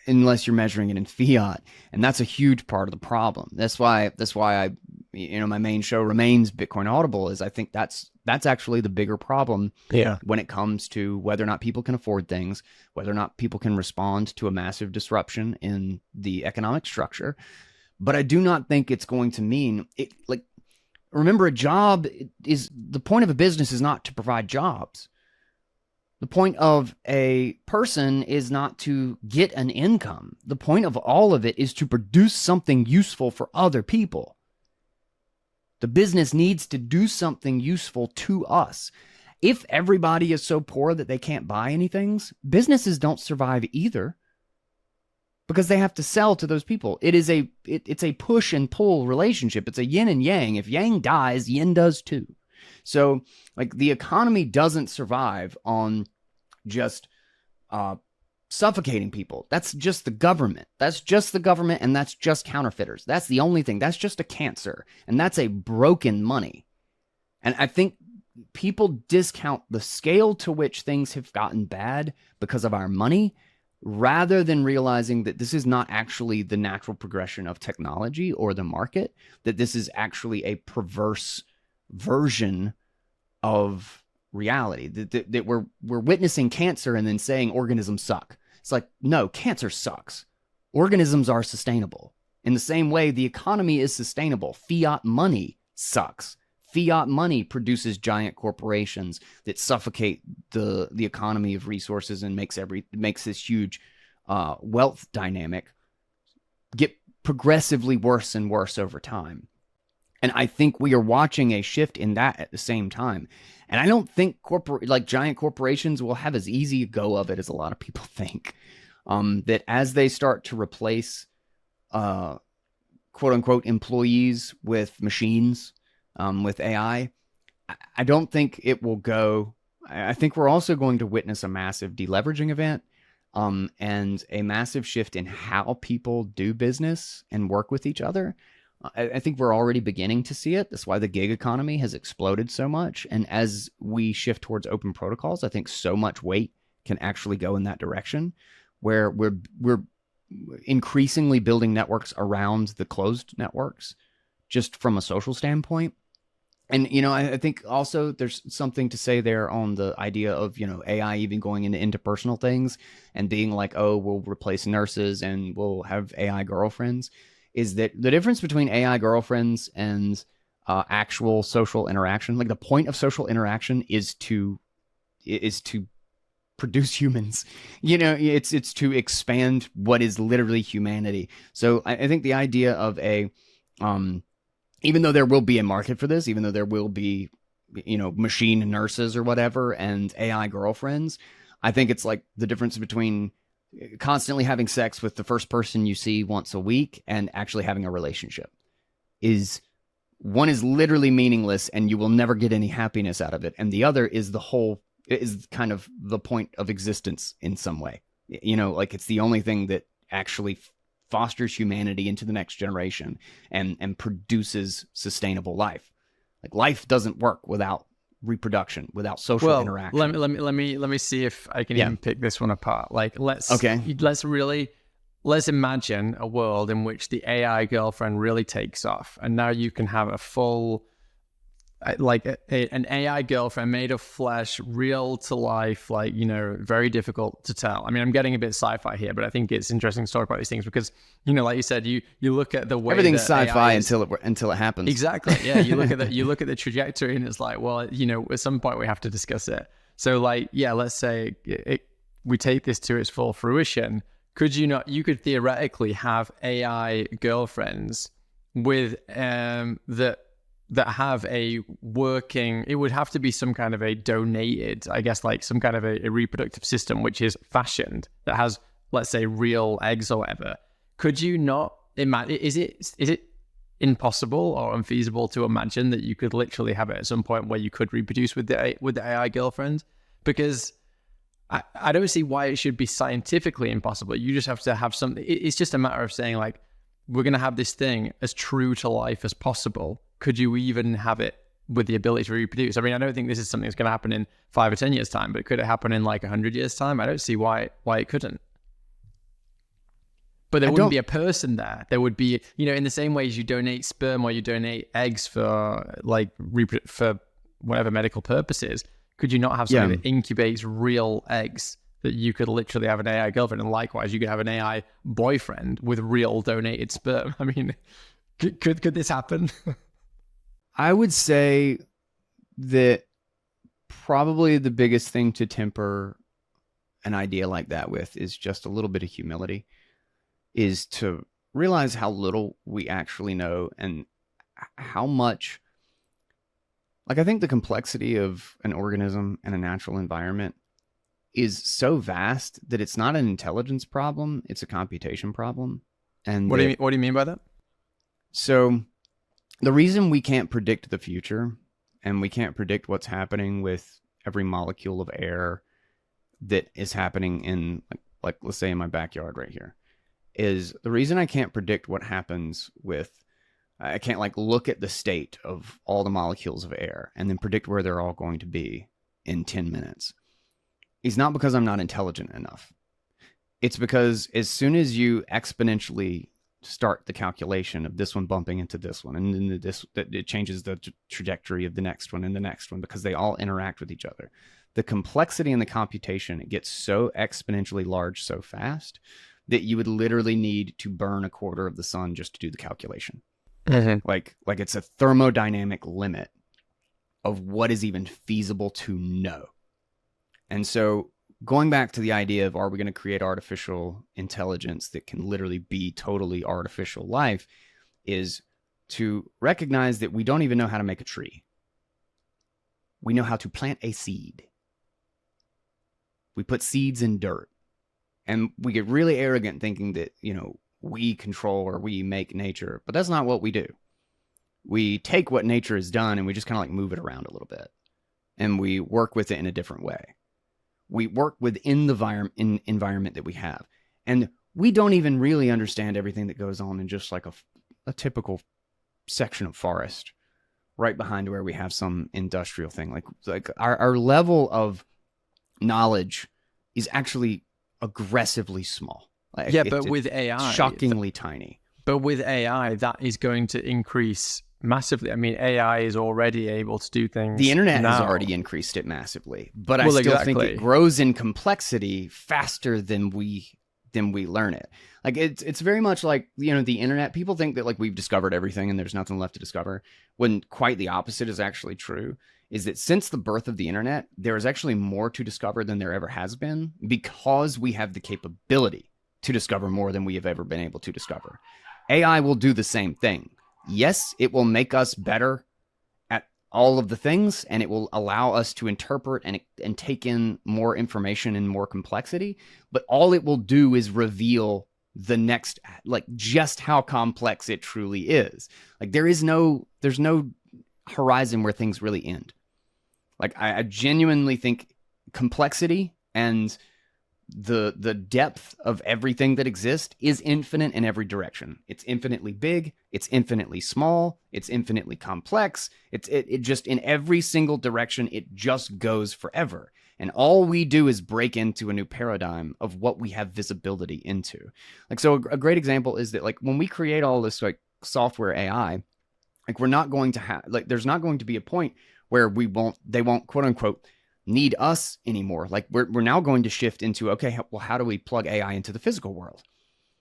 unless you're measuring it in fiat, and that's a huge part of the problem. That's why I, my main show remains Bitcoin Audible, is I think that's actually the bigger problem when it comes to whether or not people can afford things, whether or not people can respond to a massive disruption in the economic structure. But I do not think it's going to mean it. Like, remember, a job is, the point of a business is not to provide jobs. The point of a person is not to get an income. The point of all of it is to produce something useful for other people. The business needs to do something useful to us. If everybody is so poor that they can't buy anything, businesses don't survive either, because they have to sell to those people. It's a push and pull relationship. It's a yin and yang. If yang dies, yin does too. So, like, the economy doesn't survive on just suffocating people. That's just the government. That's just the government, and that's just counterfeiters. That's the only thing. That's just a cancer, and that's a broken money. And I think people discount the scale to which things have gotten bad because of our money, rather than realizing that this is not actually the natural progression of technology or the market, that this is actually a perverse version of reality, that we're witnessing cancer and then saying organisms suck. It's like, no, cancer sucks. Organisms are sustainable. In the same way, the economy is sustainable. Fiat money sucks. Fiat money produces giant corporations that suffocate the economy of resources and makes this huge wealth dynamic get progressively worse and worse over time. And I think we are watching a shift in that at the same time. And I don't think giant corporations will have as easy a go of it as a lot of people think. That as they start to replace quote unquote employees with machines, with AI, I don't think it will go. I think we're also going to witness a massive deleveraging event, and a massive shift in how people do business and work with each other. I think we're already beginning to see it. That's why the gig economy has exploded so much. And as we shift towards open protocols, I think so much weight can actually go in that direction, where we're increasingly building networks around the closed networks, just from a social standpoint. And, I think also there's something to say there on the idea of, AI even going into interpersonal things and being like, oh, we'll replace nurses and we'll have AI girlfriends, is that the difference between AI girlfriends and actual social interaction, like the point of social interaction is to produce humans. It's to expand what is literally humanity. So I think the idea of even though there will be a market for this, even though there will be, machine nurses or whatever and AI girlfriends, I think it's like the difference between constantly having sex with the first person you see once a week and actually having a relationship. Is one is literally meaningless and you will never get any happiness out of it, and the other is kind of the point of existence in some way. Like it's the only thing that actually fosters humanity into the next generation and produces sustainable life. Like life doesn't work without reproduction, without social interaction. Let me see if I can even pick this one apart. Like let's imagine a world in which the AI girlfriend really takes off, and now you can have a full an AI girlfriend made of flesh, real to life, very difficult to tell. I mean, I'm getting a bit sci-fi here, but I think it's interesting to talk about these things because, like you said, you look at the way everything's sci-fi until it happens. Exactly. Yeah. You look at the trajectory and it's like, well, at some point we have to discuss it. So let's say we take this to its full fruition. You could theoretically have AI girlfriends with that have a working, it would have to be some kind of a donated, I guess, like some kind of a reproductive system, which is fashioned, that has, let's say, real eggs or whatever. Could you not imagine, is it impossible or unfeasible to imagine that you could literally have it at some point where you could reproduce with the AI girlfriend? Because I don't see why it should be scientifically impossible. You just have to have something. It's just a matter of saying, like, we're going to have this thing as true to life as possible. Could you even have it with the ability to reproduce? I mean, I don't think this is something that's going to happen in 5 or 10 years' time, but could it happen in 100 years' time? I don't see why it couldn't. But there wouldn't be a person there. There would be, in the same way as you donate sperm or you donate eggs for for whatever medical purposes, could you not have something that incubates real eggs that you could literally have an AI girlfriend? And likewise, you could have an AI boyfriend with real donated sperm. I mean, could this happen? I would say that probably the biggest thing to temper an idea like that with is just a little bit of humility, is to realize how little we actually know and how much, I think the complexity of an organism and a natural environment is so vast that it's not an intelligence problem, it's a computation problem. And what do you mean by that? So the reason we can't predict the future and we can't predict what's happening with every molecule of air that is happening in, like let's say in my backyard right here, is the reason I can't predict what happens with, I can't look at the state of all the molecules of air and then predict where they're all going to be in 10 minutes. It's not because I'm not intelligent enough. It's because as soon as you exponentially start the calculation of this one bumping into this one, and then it changes the trajectory of the next one and the next one, because they all interact with each other. The complexity in the computation, it gets so exponentially large so fast that you would literally need to burn a quarter of the sun just to do the calculation. Mm-hmm. Like it's a thermodynamic limit of what is even feasible to know. And so going back to the idea of, are we going to create artificial intelligence that can literally be totally artificial life, is to recognize that we don't even know how to make a tree. We know how to plant a seed. We put seeds in dirt. And we get really arrogant thinking that, we control or we make nature. But that's not what we do. We take what nature has done and we just kind of move it around a little bit. And we work with it in a different way. We work within the environment that we have. And we don't even really understand everything that goes on in just a typical section of forest right behind where we have some industrial thing. Like our level of knowledge is actually aggressively small. But with AI, shockingly tiny. But with AI, that is going to increase massively. I mean, AI is already able to do things. The internet has now. already increased it massively, but I Well, still think exactly. it grows in complexity faster than we learn it. Like it's very much like, you know, the internet. People think that like we've discovered everything and there's nothing left to discover, when quite the opposite is actually true. Is that since the birth of the internet, there is actually more to discover than there ever has been, because we have the capability to discover more than we have ever been able to discover. AI will do the same thing. Yes, it will make us better at all of the things, and it will allow us to interpret and take in more information and more complexity. But all it will do is reveal the next, like, just how complex it truly is. Like there's no horizon where things really end. Like I genuinely think complexity and the depth of everything that exists is infinite in every direction. It's infinitely big, it's infinitely small, it's infinitely complex. It just, in every single direction, it just goes forever. And all we do is break into a new paradigm of what we have visibility into. Like, so a great example is that, like, when we create all this like software AI, like, we're not going to have, like, there's not going to be a point where they won't quote unquote need us anymore. Like we're now going to shift into, okay, well, how do we plug AI into the physical world?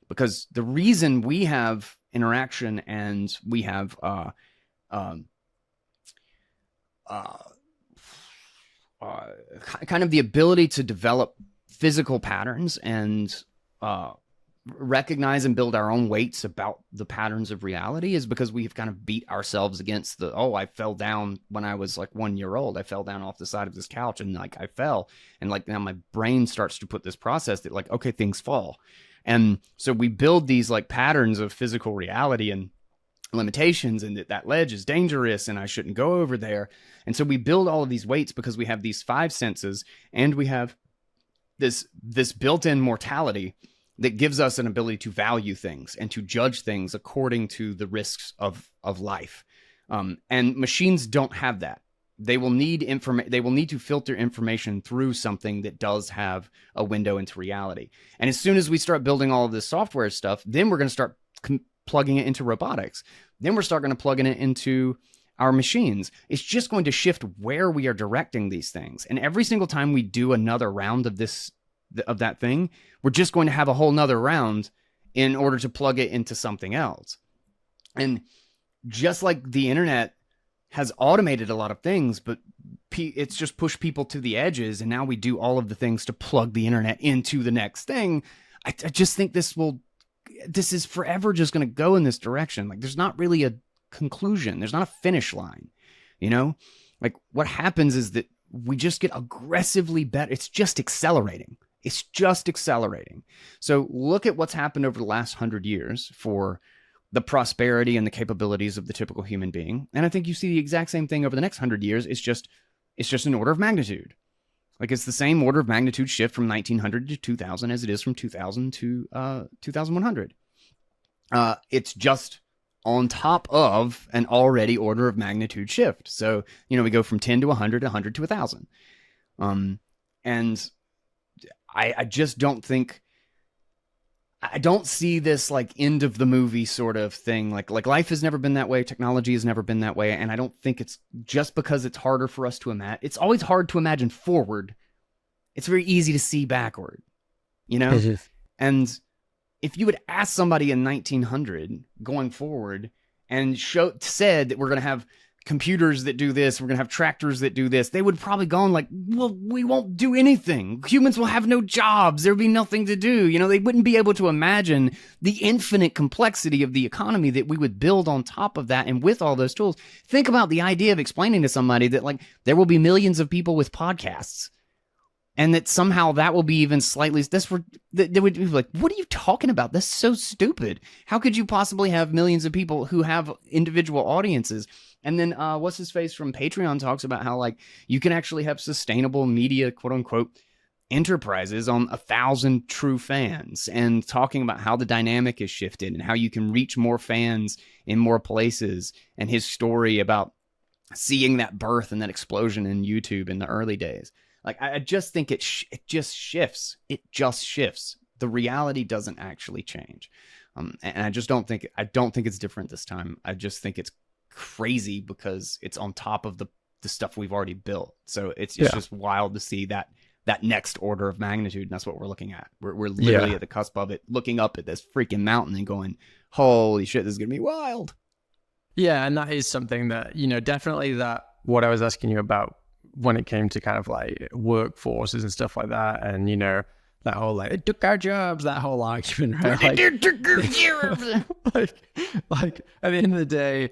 Because the reason we have interaction and we have kind of the ability to develop physical patterns and recognize and build our own weights about the patterns of reality is because we've kind of beat ourselves against the, oh, I fell down when I was like 1 year old. I fell down off the side of this couch and like I fell. And like now my brain starts to put this process that like, okay, things fall. And so we build these like patterns of physical reality and limitations, and that ledge is dangerous and I shouldn't go over there. And so we build all of these weights because we have these five senses, and we have this built-in mortality that gives us an ability to value things and to judge things according to the risks of life. And machines don't have that. They will need They will need to filter information through something that does have a window into reality. And as soon as we start building all of this software stuff, then we're going to start plugging it into robotics. Then we're starting to plug it into our machines. It's just going to shift where we are directing these things. And every single time we do another round of that thing, we're just going to have a whole nother round in order to plug it into something else. And just like the internet has automated a lot of things, but it's just pushed people to the edges, and now we do all of the things to plug the internet into the next thing. I just think this is forever just going to go in this direction. Like, there's not really a conclusion. There's not a finish line, you know? Like, what happens is that we just get aggressively better. It's just accelerating. It's just accelerating. So look at what's happened over the last 100 years for the prosperity and the capabilities of the typical human being. And I think you see the exact same thing over the next 100 years. It's just an order of magnitude. Like, it's the same order of magnitude shift from 1900 to 2000 as it is from 2000 to 2100. It's just on top of an already order of magnitude shift. So, you know, we go from 10 to 100, 100 to 1000. And I just don't think, I don't see this like end of the movie sort of thing. Like life has never been that way. Technology has never been that way. And I don't think it's just because it's harder for us to imagine. It's always hard to imagine forward. It's very easy to see backward, you know? And if you would ask somebody in 1900 going forward and said that we're going to have computers that do this, we're going to have tractors that do this, they would probably go on like, well, we won't do anything. Humans will have no jobs. There'll be nothing to do. You know, they wouldn't be able to imagine the infinite complexity of the economy that we would build on top of that. And with all those tools, think about the idea of explaining to somebody that like there will be millions of people with podcasts, and that somehow that will be even slightly, they would be like, what are you talking about? That's so stupid. How could you possibly have millions of people who have individual audiences? And then what's his face from Patreon talks about how like you can actually have sustainable media, quote unquote, enterprises on 1,000 true fans, and talking about how the dynamic is shifted and how you can reach more fans in more places, and his story about seeing that birth and that explosion in YouTube in the early days. Like, I just think it just shifts. It just shifts. The reality doesn't actually change. And I don't think it's different this time. I just think it's crazy because it's on top of the stuff we've already built. So it's just wild to see that next order of magnitude, and that's what we're looking at. We're literally at the cusp of it, looking up at this freaking mountain and going, holy shit, this is gonna be wild. Yeah, and that is something that, definitely that what I was asking you about when it came to kind of like workforces and stuff like that, and that whole like it took our jobs, that whole argument, right? Like, it took our jobs. like at the end of the day,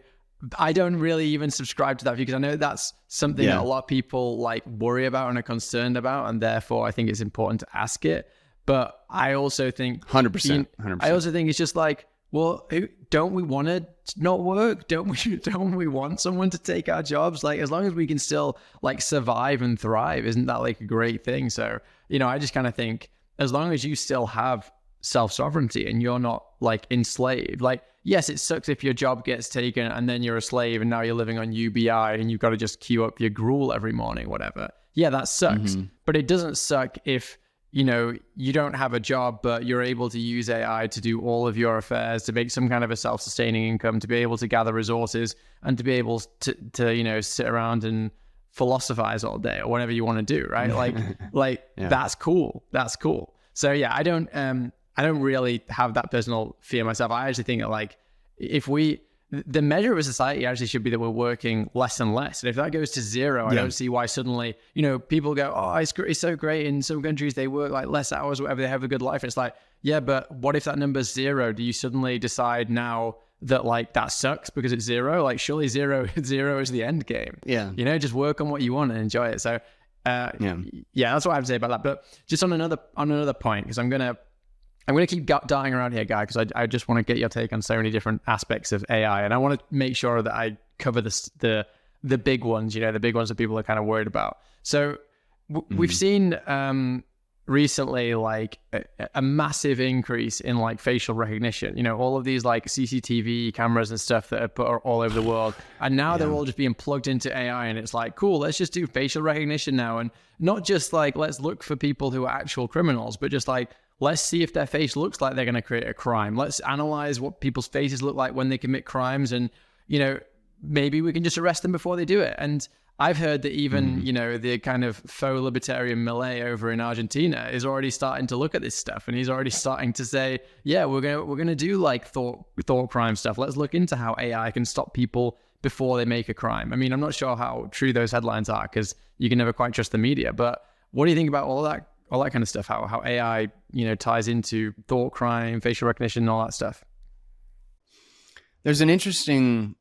I don't really even subscribe to that view, because I know that's something that a lot of people like worry about and are concerned about, and therefore I think it's important to ask it. But I also think 100%. I also think it's just like, well, don't we want to not work? Don't we want someone to take our jobs? Like, as long as we can still like survive and thrive, isn't that like a great thing? So, I just kind of think as long as you still have self-sovereignty and you're not like enslaved, like, yes, it sucks if your job gets taken and then you're a slave and now you're living on UBI and you've got to just queue up your gruel every morning, whatever. Yeah, that sucks. Mm-hmm. But it doesn't suck if you don't have a job, but you're able to use AI to do all of your affairs, to make some kind of a self-sustaining income, to be able to gather resources, and to be able to sit around and philosophize all day or whatever you want to do, right? That's cool. That's cool. So yeah, I don't really have that personal fear myself. I actually think that like the measure of a society actually should be that we're working less and less. And if that goes to zero, I don't see why suddenly, people go, oh, it's so great. In some countries, they work like less hours, whatever, they have a good life. And it's like, yeah, but what if that number's zero? Do you suddenly decide now that like that sucks because it's zero? Like surely zero is the end game. Yeah. Just work on what you want and enjoy it. So that's what I have to say about that. But just on another point, because I'm going to keep darting around here, Guy, because I just want to get your take on so many different aspects of AI. And I want to make sure that I cover the big ones, the big ones that people are kind of worried about. So we've seen recently like a massive increase in like facial recognition, all of these like CCTV cameras and stuff that are put all over the world. And now they're all just being plugged into AI. And it's like, cool, let's just do facial recognition now. And not just like, let's look for people who are actual criminals, but just like, let's see if their face looks like they're going to create a crime. Let's analyze what people's faces look like when they commit crimes. And, maybe we can just arrest them before they do it. And I've heard that even, the kind of faux libertarian Milei over in Argentina is already starting to look at this stuff. And he's already starting to say, yeah, we're going to do like thought crime stuff. Let's look into how AI can stop people before they make a crime. I mean, I'm not sure how true those headlines are because you can never quite trust the media. But what do you think about all that kind of stuff? How AI, ties into thought crime, facial recognition, and all that stuff? There's an interesting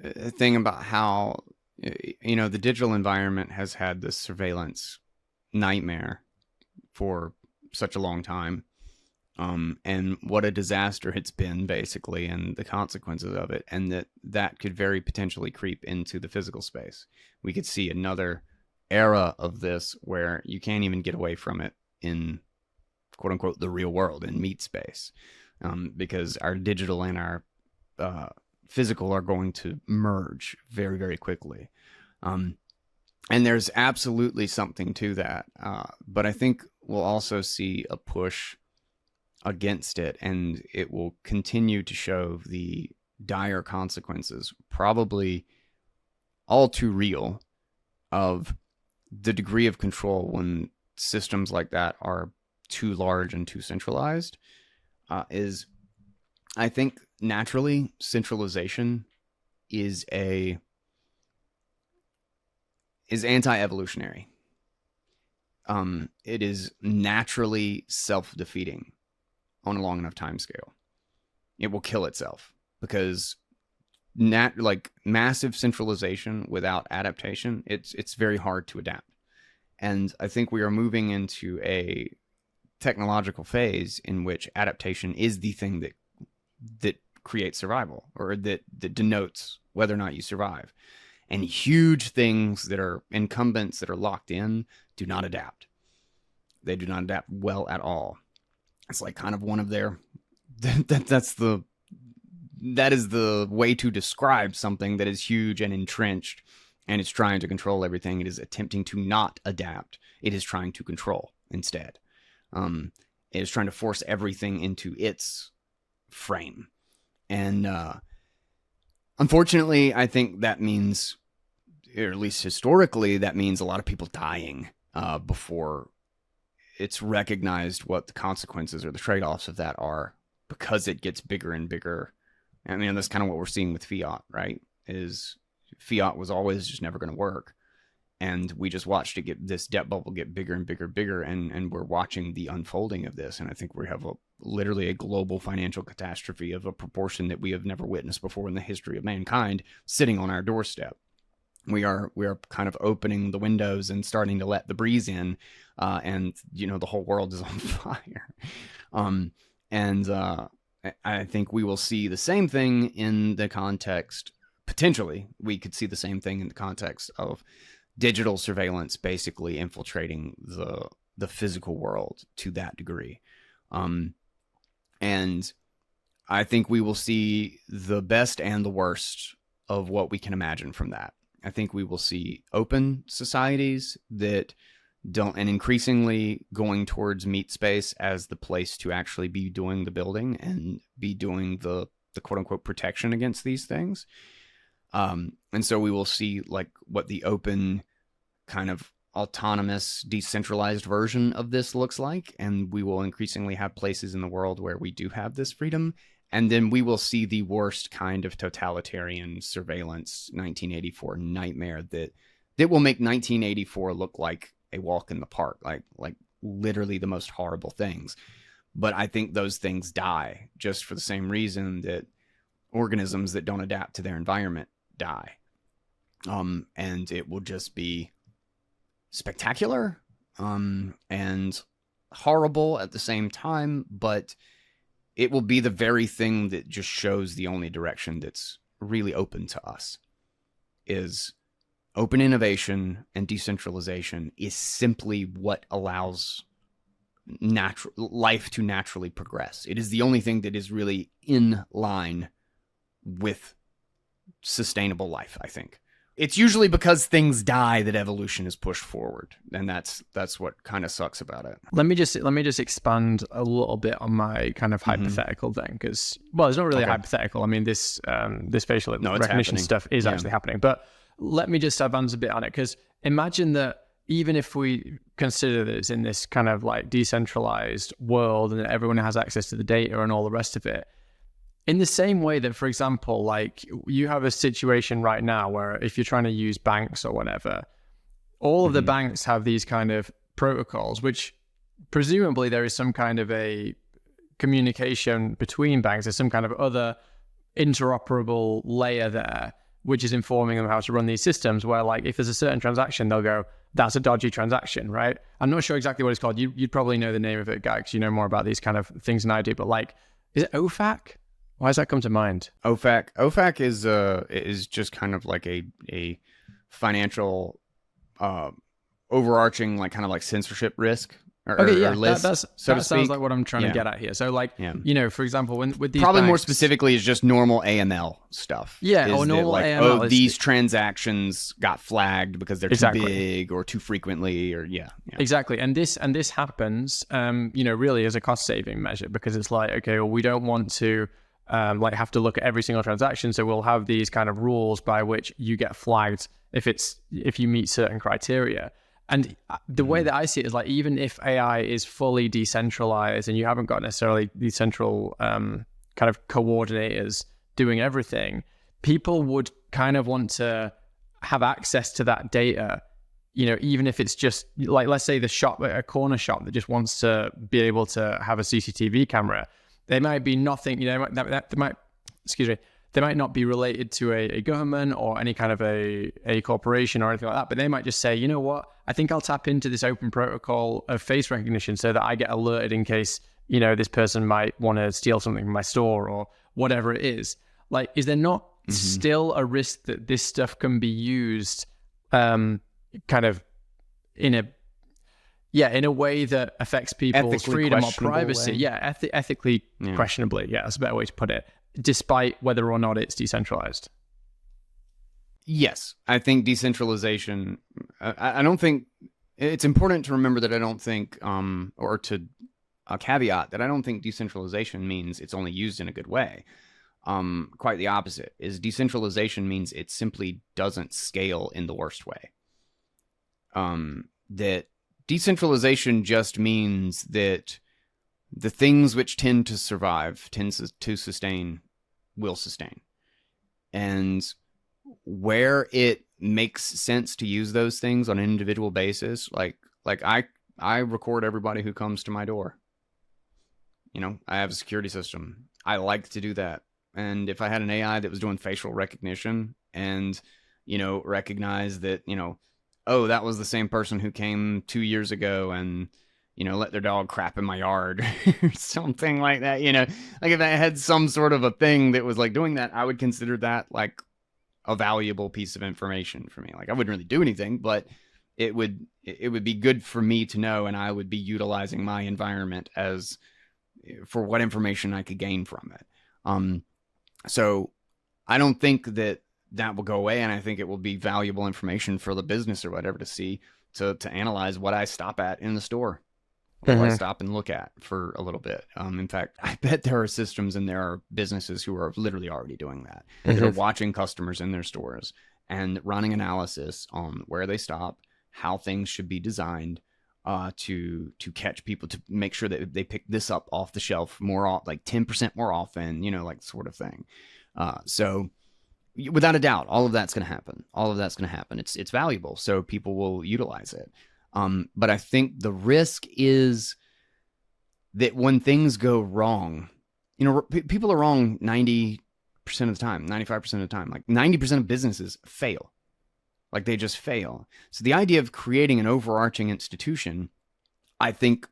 thing about how, the digital environment has had this surveillance nightmare for such a long time. And what a disaster it's been, basically, and the consequences of it. And that could very potentially creep into the physical space. We could see another era of this where you can't even get away from it in quote unquote the real world, in meat space, because our digital and our physical are going to merge very, very quickly. And there's absolutely something to that. But I think we'll also see a push against it, and it will continue to show the dire consequences, probably all too real, of the degree of control when systems like that are too large and too centralized. Is, I think, naturally centralization is anti-evolutionary. It is naturally self-defeating on a long enough time scale. It will kill itself because massive centralization without adaptation, it's very hard to adapt. And I think we are moving into a technological phase in which adaptation is the thing that creates survival, or that denotes whether or not you survive. And huge things that are incumbents, that are locked in, do not adapt. They do not adapt well at all. It's like kind of one of their that is the way to describe something that is huge and entrenched, and it's trying to control everything. It is attempting to not adapt. It is trying to control instead. It is trying to force everything into its frame. And Unfortunately, I think that means, or at least historically, that means a lot of people dying before it's recognized what the consequences or the trade-offs of that are, because it gets bigger and bigger. I mean, that's kind of what we're seeing with fiat, right? Is fiat was always just never going to work. And we just watched it get, this debt bubble get bigger and bigger, bigger, and we're watching the unfolding of this. And I think we have literally a global financial catastrophe of a proportion that we have never witnessed before in the history of mankind sitting on our doorstep. We are kind of opening the windows and starting to let the breeze in, and the whole world is on fire. I think we will see the same thing in the context. Potentially, we could see the same thing in the context of digital surveillance basically infiltrating the physical world to that degree. And I think we will see the best and the worst of what we can imagine from that. I think we will see open societies that don't, and increasingly going towards meat space as the place to actually be doing the building and be doing the quote unquote protection against these things. And so we will see like what the open kind of autonomous, decentralized version of this looks like. And we will increasingly have places in the world where we do have this freedom. And then we will see the worst kind of totalitarian surveillance 1984 nightmare that will make 1984 look like a walk in the park, like literally the most horrible things. But I think those things die just for the same reason that organisms that don't adapt to their environment die. And it will just be spectacular and horrible at the same time, but it will be the very thing that just shows the only direction that's really open to us. Is open innovation and decentralization is simply what allows life to naturally progress. It is the only thing that is really in line with sustainable life, I think. It's usually because things die that evolution is pushed forward, and that's what kind of sucks about it. Let me just expand a little bit on my kind of hypothetical thing, because it's not really hypothetical. I mean, this facial recognition stuff is actually happening, but let me just advance a bit on it, because imagine that even if we consider that it's in this kind of like decentralized world and that everyone has access to the data and all the rest of it, in the same way that, for example, like you have a situation right now where if you're trying to use banks or whatever, all of the banks have these kind of protocols, which presumably there is some kind of a communication between banks. There's some kind of other interoperable layer there, which is informing them how to run these systems, where like if there's a certain transaction, they'll go, that's a dodgy transaction, right? I'm not sure exactly what it's called. You'd probably know the name of it, Guy, because you know more about these kind of things than I do. But like, is it OFAC? Why does that come to mind? OFAC is just kind of like a financial overarching like kind of like censorship risk. List, that sounds like what I'm trying to get at here. So like, for example, with these probably banks, more specifically is just normal AML stuff. Yeah, or normal AML. These transactions got flagged because they're too big or too frequently, or exactly. And this happens, really as a cost saving measure, because it's like, okay, well, we don't want to have to look at every single transaction, so we'll have these kind of rules by which you get flagged if you meet certain criteria. And the way that I see it is like, even if AI is fully decentralized and you haven't got necessarily these central kind of coordinators doing everything, people would kind of want to have access to that data, even if it's just like, let's say a corner shop that just wants to be able to have a CCTV camera. They might be nothing, they might not be related to a government or any kind of a corporation or anything like that, but they might just say, you know what, I think I'll tap into this open protocol of face recognition so that I get alerted in case, this person might want to steal something from my store or whatever it is. Like, is there not still a risk that this stuff can be used kind of in a way that affects people's ethically freedom or privacy? Way. Yeah, ethically questionably. Yeah, that's a better way to put it, despite whether or not it's decentralized. Yes, I think decentralization, I don't think, it's important to remember that I don't think, or to a caveat, that I don't think decentralization means it's only used in a good way. quite the opposite. Is decentralization means it simply doesn't scale in the worst way. That decentralization just means that the things which tend to survive, tend to sustain, will sustain. And where it makes sense to use those things on an individual basis, like I record everybody who comes to my door. I have a security system. I like to do that. And if I had an AI that was doing facial recognition and, recognize that, oh, that was the same person who came 2 years ago and, let their dog crap in my yard or something like that, like if I had some sort of a thing that was like doing that, I would consider that like a valuable piece of information for me. Like I wouldn't really do anything, but it would be good for me to know, and I would be utilizing my environment as for what information I could gain from it. So I don't think that will go away, and I think it will be valuable information for the business or whatever to see, to analyze what I stop at in the store, what I stop and look at for a little bit. In fact, I bet there are systems and there are businesses who are literally already doing that. They're watching customers in their stores and running analysis on where they stop, how things should be designed, to catch people, to make sure that they pick this up off the shelf more, like 10% more often, like sort of thing. So without a doubt, all of that's going to happen. It's valuable, so people will utilize it. But I think the risk is that when things go wrong, people are wrong 90% of the time, 95% of the time. Like 90% of businesses fail. Like they just fail. So the idea of creating an overarching institution, I think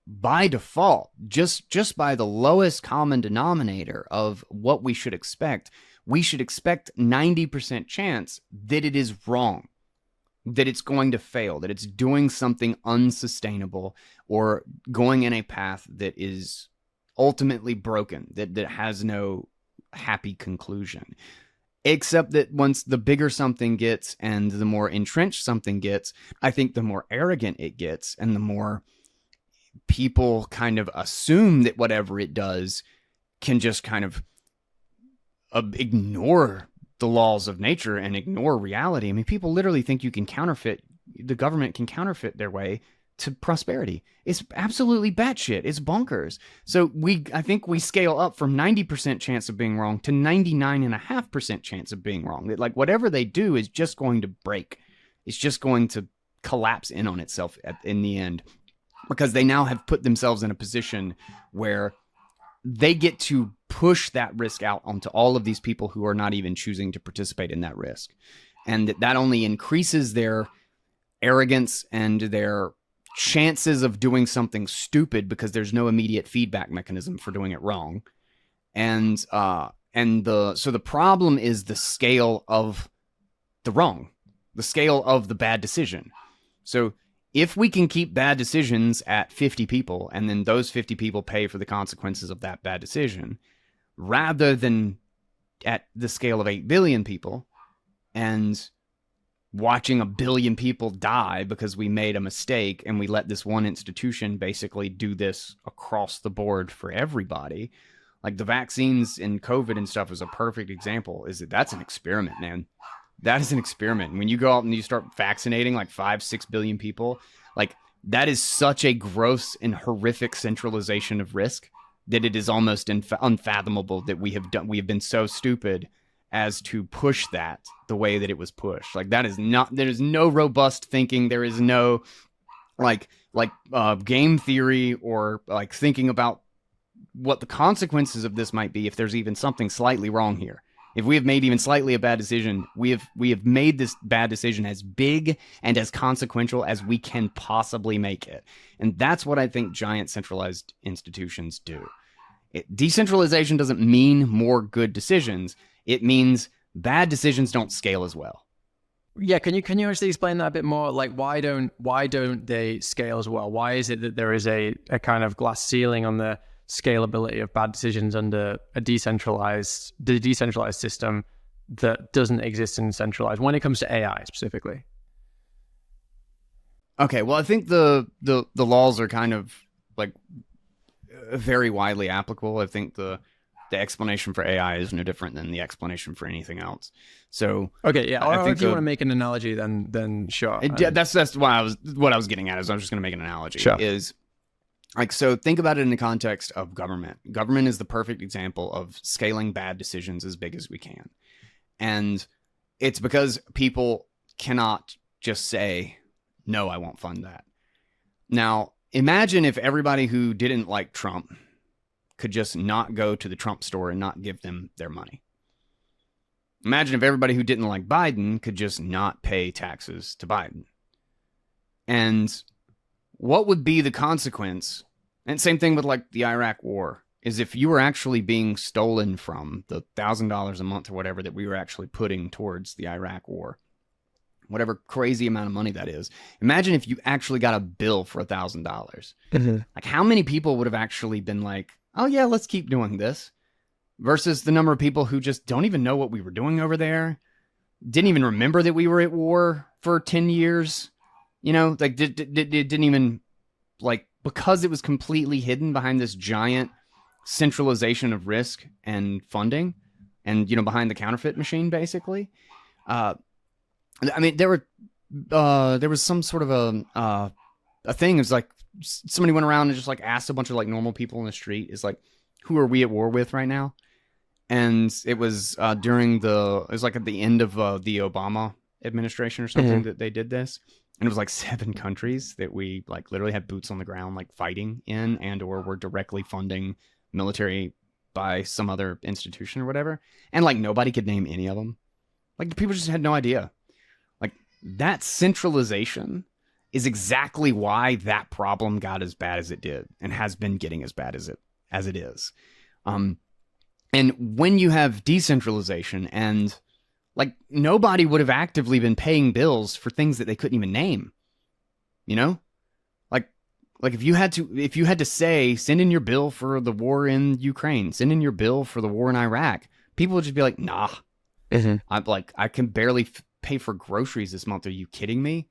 by default, just by the lowest common denominator of what we should expect 90% chance that it is wrong, that it's going to fail, that it's doing something unsustainable or going in a path that is ultimately broken, that has no happy conclusion. Except that once the bigger something gets and the more entrenched something gets, I think the more arrogant it gets and the more people kind of assume that whatever it does can just kind of ignore the laws of nature and ignore reality. I mean, people literally think the government can counterfeit their way to prosperity. It's absolutely batshit. It's bonkers. So I think we scale up from 90% chance of being wrong to 99.5% chance of being wrong. That like whatever they do is just going to break. It's just going to collapse in on itself in the end, because they now have put themselves in a position where they get to push that risk out onto all of these people who are not even choosing to participate in that risk. And that only increases their arrogance and their chances of doing something stupid, because there's no immediate feedback mechanism for doing it wrong. And so the problem is the scale of the wrong, the scale of the bad decision. So if we can keep bad decisions at 50 people, and then those 50 people pay for the consequences of that bad decision, rather than at the scale of 8 billion people and watching 1 billion people die because we made a mistake and we let this one institution basically do this across the board for everybody. Like the vaccines and COVID and stuff is a perfect example. That's an experiment, man. That is an experiment. When you go out and you start vaccinating like 5-6 billion people, like that is such a gross and horrific centralization of risk that it is almost unfathomable that we have been so stupid as to push that the way that it was pushed. Like there is no robust thinking. There is no like game theory or like thinking about what the consequences of this might be if there's even something slightly wrong here. If we have made even slightly a bad decision, we have made this bad decision as big and as consequential as we can possibly make it. And that's what I think giant centralized institutions do. Decentralization doesn't mean more good decisions. It means bad decisions don't scale as well. Yeah, can you actually explain that a bit more? Like, why don't they scale as well? Why is it that there is a kind of glass ceiling on the scalability of bad decisions under the decentralized system that doesn't exist in centralized when it comes to AI specifically? Okay, well, I think the laws are kind of like very widely applicable. I think the the explanation for AI is no different than the explanation for anything else. So okay, yeah. I Or think if you want to make an analogy, then sure. that's why what I was getting at is I was just going to make an analogy. Sure. Is like, so think about it in the context of government. Government is the perfect example of scaling bad decisions as big as we can. And it's because people cannot just say, no, I won't fund that. Now, imagine if everybody who didn't like Trump could just not go to the Trump store and not give them their money. Imagine if everybody who didn't like Biden could just not pay taxes to Biden. And what would be the consequence? And same thing with like the Iraq war, is if you were actually being stolen from the $1,000 a month or whatever that we were actually putting towards the Iraq war, whatever crazy amount of money that is. Imagine if you actually got a bill for $1,000. Mm-hmm. Like, how many people would have actually been like, oh yeah, let's keep doing this, versus the number of people who just don't even know what we were doing over there, didn't even remember that we were at war for 10 years, you know, like didn't even, like, because it was completely hidden behind this giant centralization of risk and funding and, you know, behind the counterfeit machine, basically. I mean, there was some sort of a thing. It was like somebody went around and just like asked a bunch of like normal people in the street, is like, who are we at war with right now? And it was it was like at the end of the Obama administration or something that they did this. And it was like 7 countries that we like literally had boots on the ground, like fighting in, and or were directly funding military by some other institution or whatever. And like nobody could name any of them. Like the people just had no idea. Like that centralization is exactly why that problem got as bad as it did and has been getting as bad as it is. And when you have decentralization and like nobody would have actively been paying bills for things that they couldn't even name, you know, like if you had to say, send in your bill for the war in Ukraine, send in your bill for the war in Iraq, people would just be like, nah, I can barely pay for groceries this month. Are you kidding me?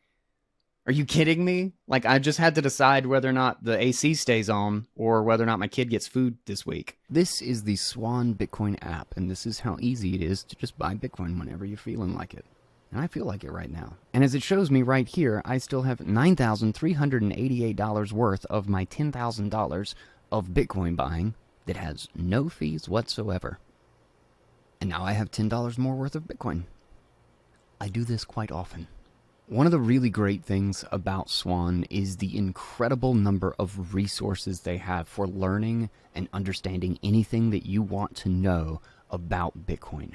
Are you kidding me? Like, I just had to decide whether or not the AC stays on or whether or not my kid gets food this week. This is the Swann Bitcoin app, and this is how easy it is to just buy Bitcoin whenever you're feeling like it. And I feel like it right now. And as it shows me right here, I still have $9,388 worth of my $10,000 of Bitcoin buying that has no fees whatsoever. And now I have $10 more worth of Bitcoin. I do this quite often. One of the really great things about Swann is the incredible number of resources they have for learning and understanding anything that you want to know about Bitcoin.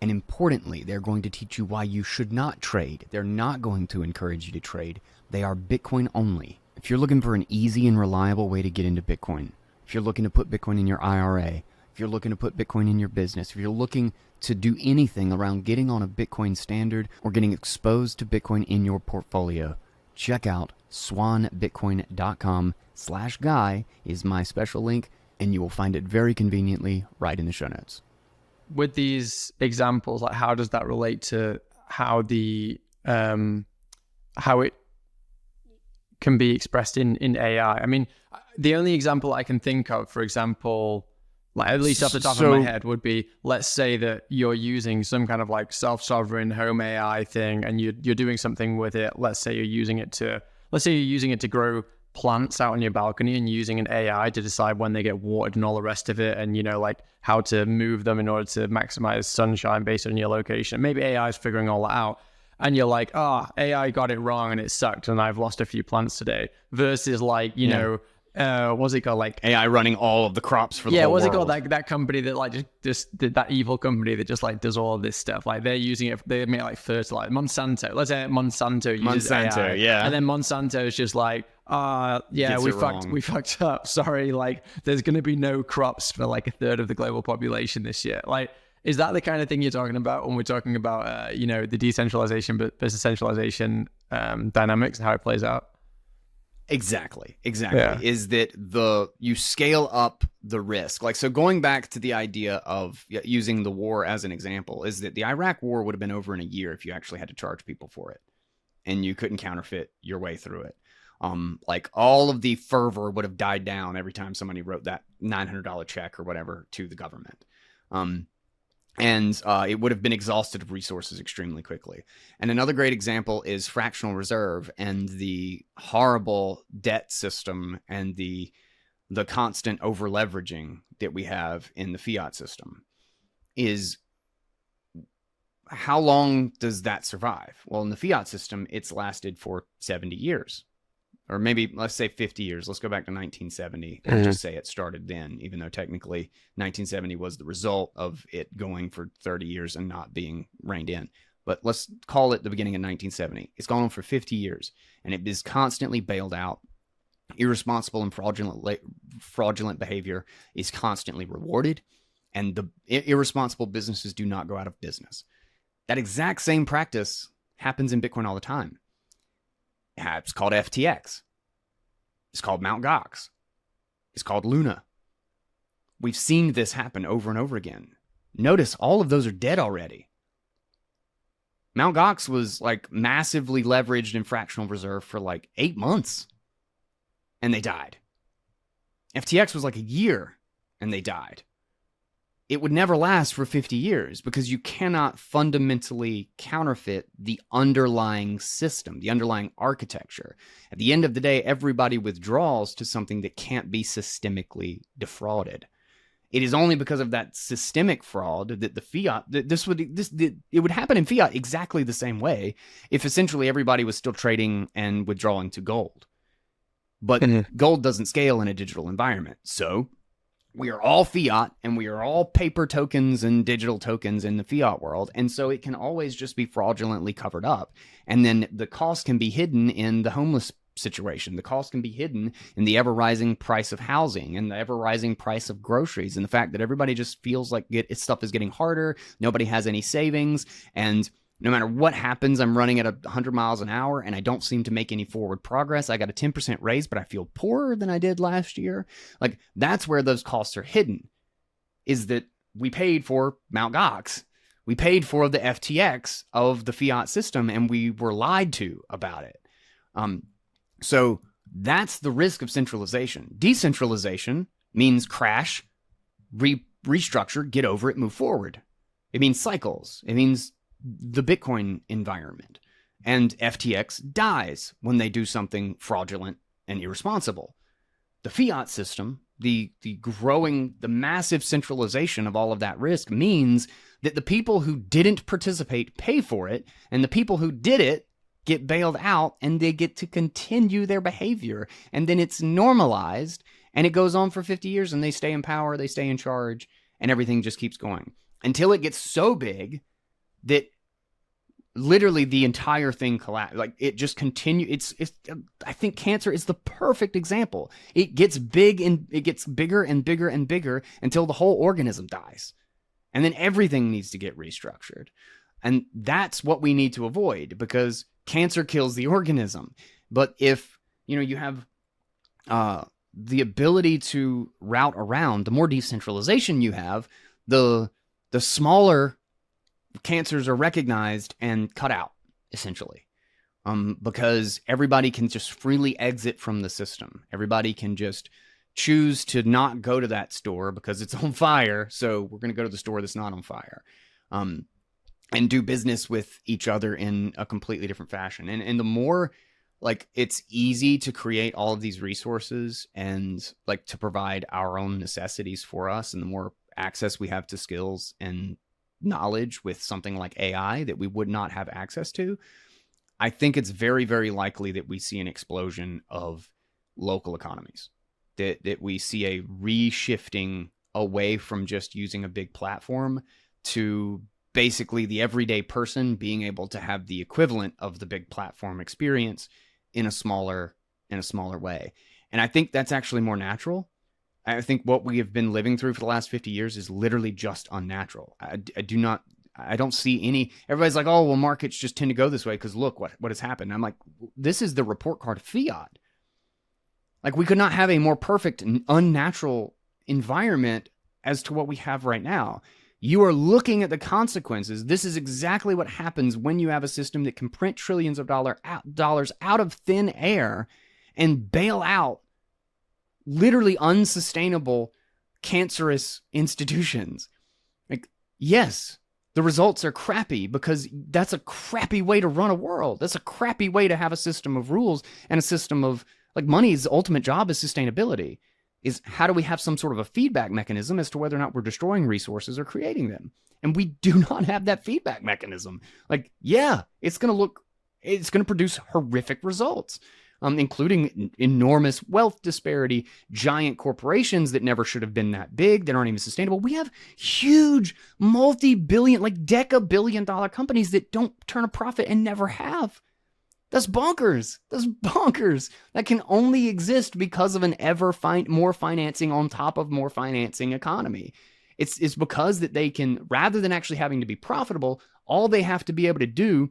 And importantly, they're going to teach you why you should not trade. They're not going to encourage you to trade. They are Bitcoin only. If you're looking for an easy and reliable way to get into Bitcoin, if you're looking to put Bitcoin in your IRA, if you're looking to put Bitcoin in your business, if you're looking to do anything around getting on a Bitcoin standard or getting exposed to Bitcoin in your portfolio, check out swannbitcoin.com/guy is my special link, and you will find it very conveniently right in the show notes. With these examples, like how does that relate to how the how it can be expressed in AI? I mean, the only example I can think of, for example, like at least off the top of my head, would be, let's say that you're using some kind of like self-sovereign home AI thing, and you're doing something with it. Let's say you're using it to grow plants out on your balcony, and using an AI to decide when they get watered and all the rest of it, and you know, like how to move them in order to maximize sunshine based on your location. Maybe AI is figuring all that out, and you're like, AI got it wrong and it sucked, and I've lost a few plants today. Versus like, you know, what's it called? Like AI running all of the crops for the whole world. What's it called? Like that company that like just that evil company that just like does all of this stuff. Like they're using it. They make like fertilizer. Monsanto. Let's say Monsanto uses AI. Yeah. And then Monsanto is just like, we fucked up. Sorry. Like there's going to be no crops for like a third of the global population this year. Like, is that the kind of thing you're talking about when we're talking about, the decentralization versus centralization dynamics and how it plays out? Exactly. Yeah. Is that you scale up the risk. Like, so going back to the idea of using the war as an example, is that the Iraq war would have been over in a year if you actually had to charge people for it and you couldn't counterfeit your way through it. Like all of the fervor would have died down every time somebody wrote that $900 check or whatever to the government. And it would have been exhausted of resources extremely quickly. And another great example is fractional reserve and the horrible debt system and the constant over leveraging that we have in the fiat system. Is how long does that survive? Well, in the fiat system, it's lasted for 70 years. Or maybe let's say 50 years. Let's go back to 1970 and just say it started then, even though technically 1970 was the result of it going for 30 years and not being reined in. But let's call it the beginning of 1970. It's gone on for 50 years, and it is constantly bailed out. Irresponsible and fraudulent behavior is constantly rewarded, and the irresponsible businesses do not go out of business. That exact same practice happens in Bitcoin all the time. It's called FTX. It's called Mt. Gox. It's called Luna. We've seen this happen over and over again. Notice all of those are dead already. Mt. Gox was like massively leveraged in fractional reserve for like 8 months, and they died. FTX was like a year, and they died. It would never last for 50 years because you cannot fundamentally counterfeit the underlying system, the underlying architecture. At the end of the day, everybody withdraws to something that can't be systemically defrauded. It is only because of that systemic fraud that the fiat, it would happen in fiat exactly the same way if essentially everybody was still trading and withdrawing to gold. But gold doesn't scale in a digital environment. So we are all fiat, and we are all paper tokens and digital tokens in the fiat world. And so it can always just be fraudulently covered up. And then the cost can be hidden in the homeless situation. The cost can be hidden in the ever-rising price of housing and the ever-rising price of groceries, and the fact that everybody just feels like stuff is getting harder. Nobody has any savings. And no matter what happens, I'm running at 100 miles an hour and I don't seem to make any forward progress. I got a 10% raise, but I feel poorer than I did last year. Like, that's where those costs are hidden, is that we paid for Mt. Gox. We paid for the FTX of the fiat system, and we were lied to about it. So that's the risk of centralization. Decentralization means crash, restructure, get over it, move forward. It means cycles. It means the Bitcoin environment. And FTX dies when they do something fraudulent and irresponsible. The fiat system, the massive centralization of all of that risk means that the people who didn't participate pay for it, and the people who did it get bailed out, and they get to continue their behavior. And then it's normalized, and it goes on for 50 years, and they stay in power, they stay in charge, and everything just keeps going until it gets so big that literally the entire thing collapses. Like, it just continues. I think cancer is the perfect example. It gets big, and it gets bigger and bigger and bigger until the whole organism dies. And then everything needs to get restructured. And that's what we need to avoid, because cancer kills the organism. But if, you have the ability to route around, the more decentralization you have, the smaller cancers are recognized and cut out, essentially. Because everybody can just freely exit from the system. Everybody can just choose to not go to that store because it's on fire, so we're going to go to the store that's not on fire. And do business with each other in a completely different fashion. And the more, like, it's easy to create all of these resources and, like, to provide our own necessities for us, and the more access we have to skills and knowledge with something like AI that we would not have access to, I think it's very, very likely that we see an explosion of local economies, that we see a reshifting away from just using a big platform to basically the everyday person being able to have the equivalent of the big platform experience in a smaller way. And I think that's actually more natural. I think what we have been living through for the last 50 years is literally just unnatural. I don't see any. Everybody's like, oh, well, markets just tend to go this way because look what has happened. I'm like, this is the report card of fiat. Like, we could not have a more perfect and unnatural environment as to what we have right now. You are looking at the consequences. This is exactly what happens when you have a system that can print trillions of dollars out of thin air and bail out literally unsustainable, cancerous institutions. Like, yes, the results are crappy because that's a crappy way to run a world. That's a crappy way to have a system of rules and a system of, like, money's ultimate job is sustainability. Is how do we have some sort of a feedback mechanism as to whether or not we're destroying resources or creating them? And we do not have that feedback mechanism. Like, yeah, it's going to produce horrific results, including enormous wealth disparity, giant corporations that never should have been that big, that aren't even sustainable. We have huge multi-billion, like deca-billion-dollar companies that don't turn a profit and never have. That's bonkers. That's bonkers. That can only exist because of an more financing on top of more financing economy. It's because that they can, rather than actually having to be profitable, all they have to be able to do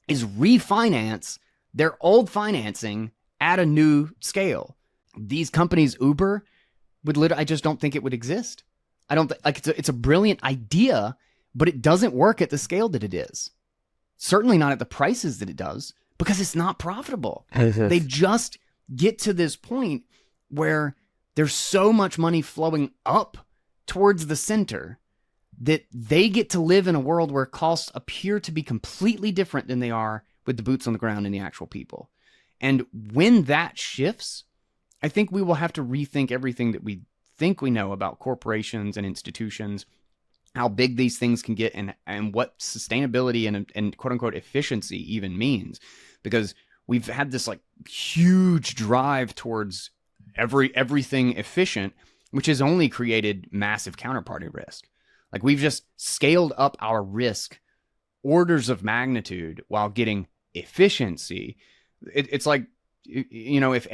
is refinance their old financing at a new scale. These companies, Uber, I just don't think it would exist. I don't like it's a brilliant idea, but it doesn't work at the scale that it is. Certainly not at the prices that it does. Because it's not profitable. They just get to this point where there's so much money flowing up towards the center that they get to live in a world where costs appear to be completely different than they are with the boots on the ground and the actual people. And when that shifts, I think we will have to rethink everything that we think we know about corporations and institutions, how big these things can get, and what sustainability and quote unquote efficiency even means. Because we've had this like huge drive towards everything efficient, which has only created massive counterparty risk. Like, we've just scaled up our risk orders of magnitude while getting efficiency. It's like, you know, if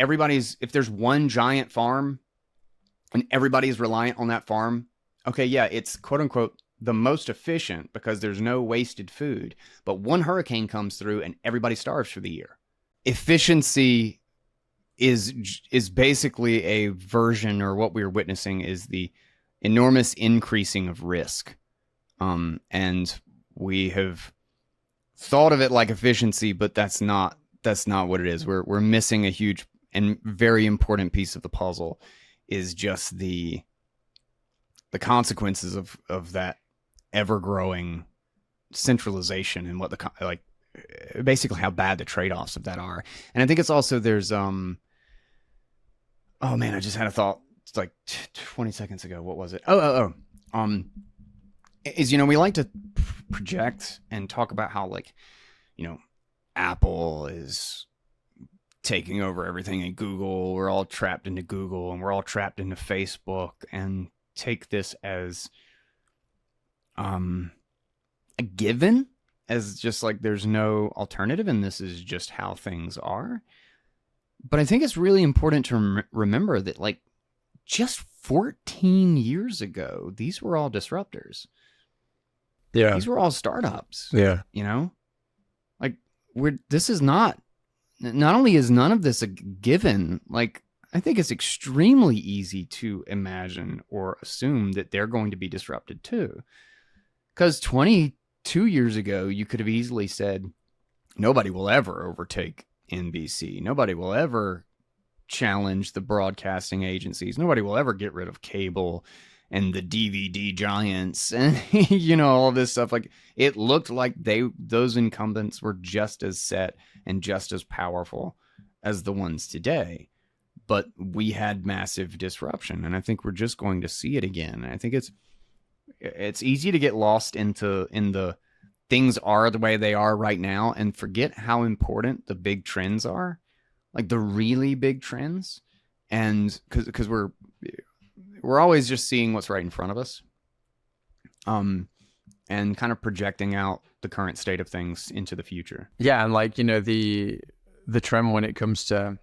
there's one giant farm and everybody's reliant on that farm, okay, yeah, it's quote unquote the most efficient because there's no wasted food. But one hurricane comes through and everybody starves for the year. Efficiency is basically a version, or what we're witnessing is the enormous increasing of risk. And we have thought of it like efficiency, but that's not what it is. We're missing a huge and very important piece of the puzzle, is just the consequences of that ever-growing centralization and what basically how bad the trade-offs of that are. And I think it's also, there's oh man, I just had a thought. It's like 20 seconds ago. What was it? Is, you know, we like to project and talk about how, like, you know, Apple is taking over everything in Google. We're all trapped into Google, and we're all trapped into Facebook, and take this as a given, as just like there's no alternative and this is just how things are. But I think it's really important to remember that, like, just 14 years ago, these were all disruptors. Yeah. These were all startups. Yeah. You know? Like, this is not only is none of this a given, like, I think it's extremely easy to imagine or assume that they're going to be disrupted too. Because 22 years ago, you could have easily said, nobody will ever overtake NBC. Nobody will ever challenge the broadcasting agencies. Nobody will ever get rid of cable and the DVD giants and, you know, all this stuff. Like, it looked like those incumbents were just as set and just as powerful as the ones today. But we had massive disruption, and I think we're just going to see it again. I think it's easy to get lost in the things are the way they are right now and forget how important the big trends are, like the really big trends. And because we're always just seeing what's right in front of us, and kind of projecting out the current state of things into the future. Yeah, and like, you know, the trend when it comes to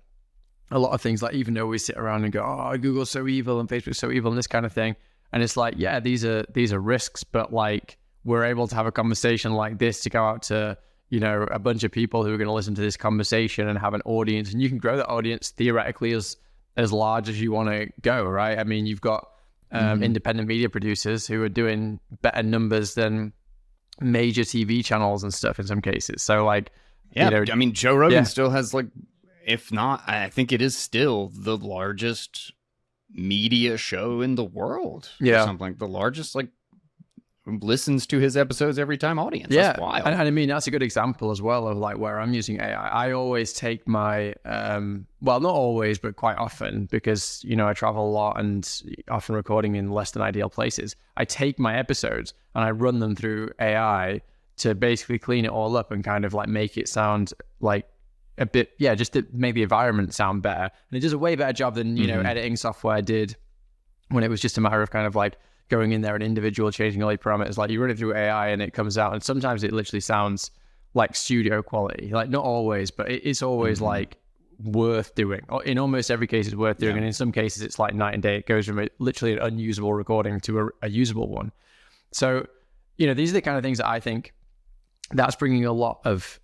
a lot of things, like, even though we sit around and go, oh, Google's so evil and Facebook's so evil and this kind of thing, and it's like, yeah, these are risks, but like, we're able to have a conversation like this to go out to, you know, a bunch of people who are going to listen to this conversation and have an audience, and you can grow that audience theoretically as large as you want to go, right? I mean, you've got independent media producers who are doing better numbers than major TV channels and stuff in some cases. So, like, yeah, you know, I mean, Joe Rogan still has like if not, I think it is still the largest media show in the world. Yeah. Or something like the largest, like, listens to his episodes every time audience. Yeah. That's wild. And I mean, that's a good example as well of like where I'm using AI. I always take my, well, not always, but quite often, because, you know, I travel a lot and often recording in less than ideal places. I take my episodes and I run them through AI to basically clean it all up and kind of like make it sound like a bit, just to make the environment sound better. And it does a way better job than, you know, editing software did when it was just a matter of kind of like going in there and individual changing all your parameters. Like you run it through AI and it comes out, and sometimes it literally sounds like studio quality. Like not always, but it's always like worth doing. In almost every case, it's worth doing. And in some cases, it's like night and day. It goes from literally an unusable recording to a usable one. So, you know, these are the kind of things that I think that's bringing a lot of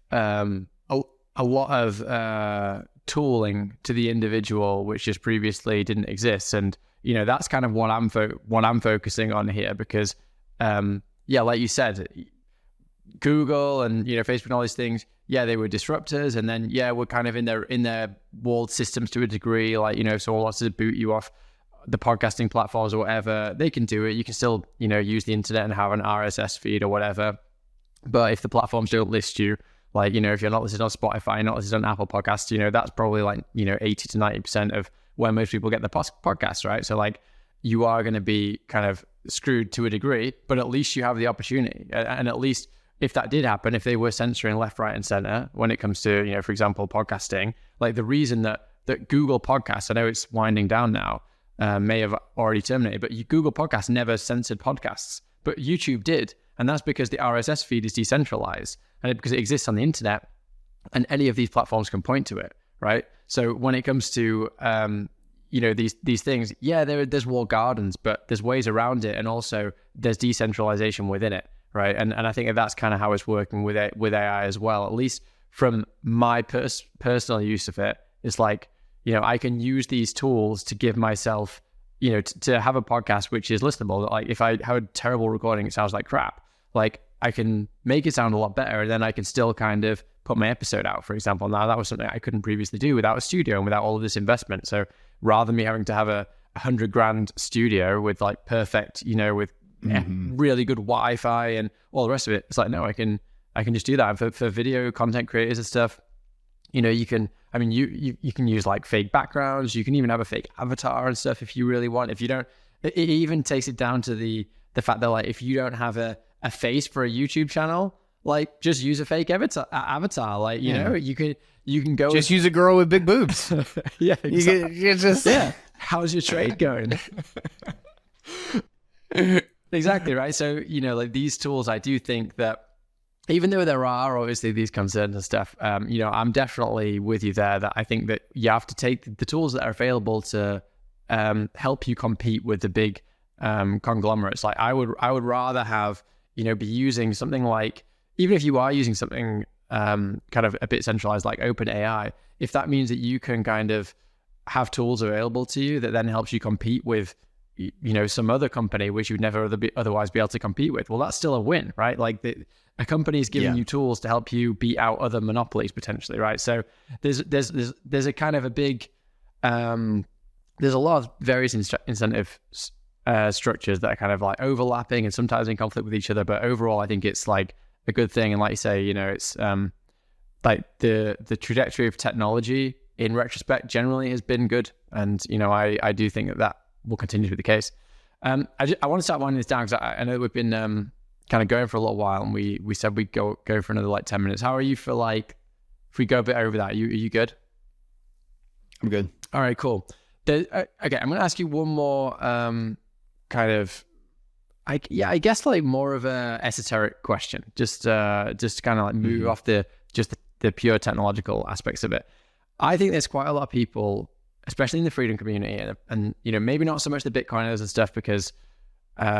tooling to the individual, which just previously didn't exist. And you know, that's kind of what I'm focusing on here, because like you said, Google and, you know, Facebook and all these things, they were disruptors, and then we're kind of in their walled systems to a degree. Like, you know, if someone wants to boot you off the podcasting platforms or whatever, they can do it. You can still, you know, use the internet and have an RSS feed or whatever. But if the platforms don't list you, like, you know, if you're not listed on Spotify, not listed on Apple Podcasts, you know, that's probably like, you know, 80 to 90% of where most people get their podcasts, right? So like, you are going to be kind of screwed to a degree, but at least you have the opportunity. And at least if that did happen, if they were censoring left, right, and center when it comes to, you know, for example, podcasting, like the reason that Google Podcasts, I know it's winding down now, may have already terminated, but Google Podcasts never censored podcasts, but YouTube did. And that's because the RSS feed is decentralized, and because it exists on the internet, and any of these platforms can point to it, right? So when it comes to, you know, these things, there's walled gardens, but there's ways around it, and also there's decentralization within it, right? And I think that's kind of how it's working with AI as well. At least from my personal use of it, it's like, you know, I can use these tools to give myself, you know, to have a podcast which is listenable. Like if I have a terrible recording, it sounds like crap. Like I can make it sound a lot better, and then I can still kind of put my episode out, for example. Now that was something I couldn't previously do without a studio and without all of this investment. So rather than me having to have a $100,000 studio with like perfect, you know, with really good Wi-Fi and all the rest of it, it's like, no, I can just do that. And for video content creators and stuff, you know, you can use like fake backgrounds. You can even have a fake avatar and stuff if you really want. If you don't, it even takes it down to the fact that like, if you don't have a face for a YouTube channel, like just use a fake avatar. Like, you know, you can go just use a girl with big boobs. Exactly. You just How's your trade going? Exactly, right? So, you know, like these tools, I do think that even though there are obviously these concerns and stuff, you know, I'm definitely with you there, that I think that you have to take the tools that are available to help you compete with the big conglomerates. Like I would rather have, you know, be using something like, even if you are using something kind of a bit centralized like OpenAI, if that means that you can kind of have tools available to you that then helps you compete with, you know, some other company which you'd never otherwise be able to compete with, well, that's still a win, right? Like a company is giving you tools to help you beat out other monopolies potentially, right? So there's a kind of a big there's a lot of various incentive structures that are kind of like overlapping and sometimes in conflict with each other, but overall I think it's like a good thing. And like you say, you know, it's like the trajectory of technology in retrospect generally has been good, and you know, I do think that will continue to be the case. I want to start winding this down because I know we've been kind of going for a little while, and we said we'd go for another like 10 minutes. How are you for like, if we go a bit over that, are you good? I'm good. All right, cool. Okay, I'm going to ask you one more kind of, I guess like more of a esoteric question, just kind of like move off the pure technological aspects of it. I think there's quite a lot of people, especially in the freedom community, and you know, maybe not so much the Bitcoiners and stuff, because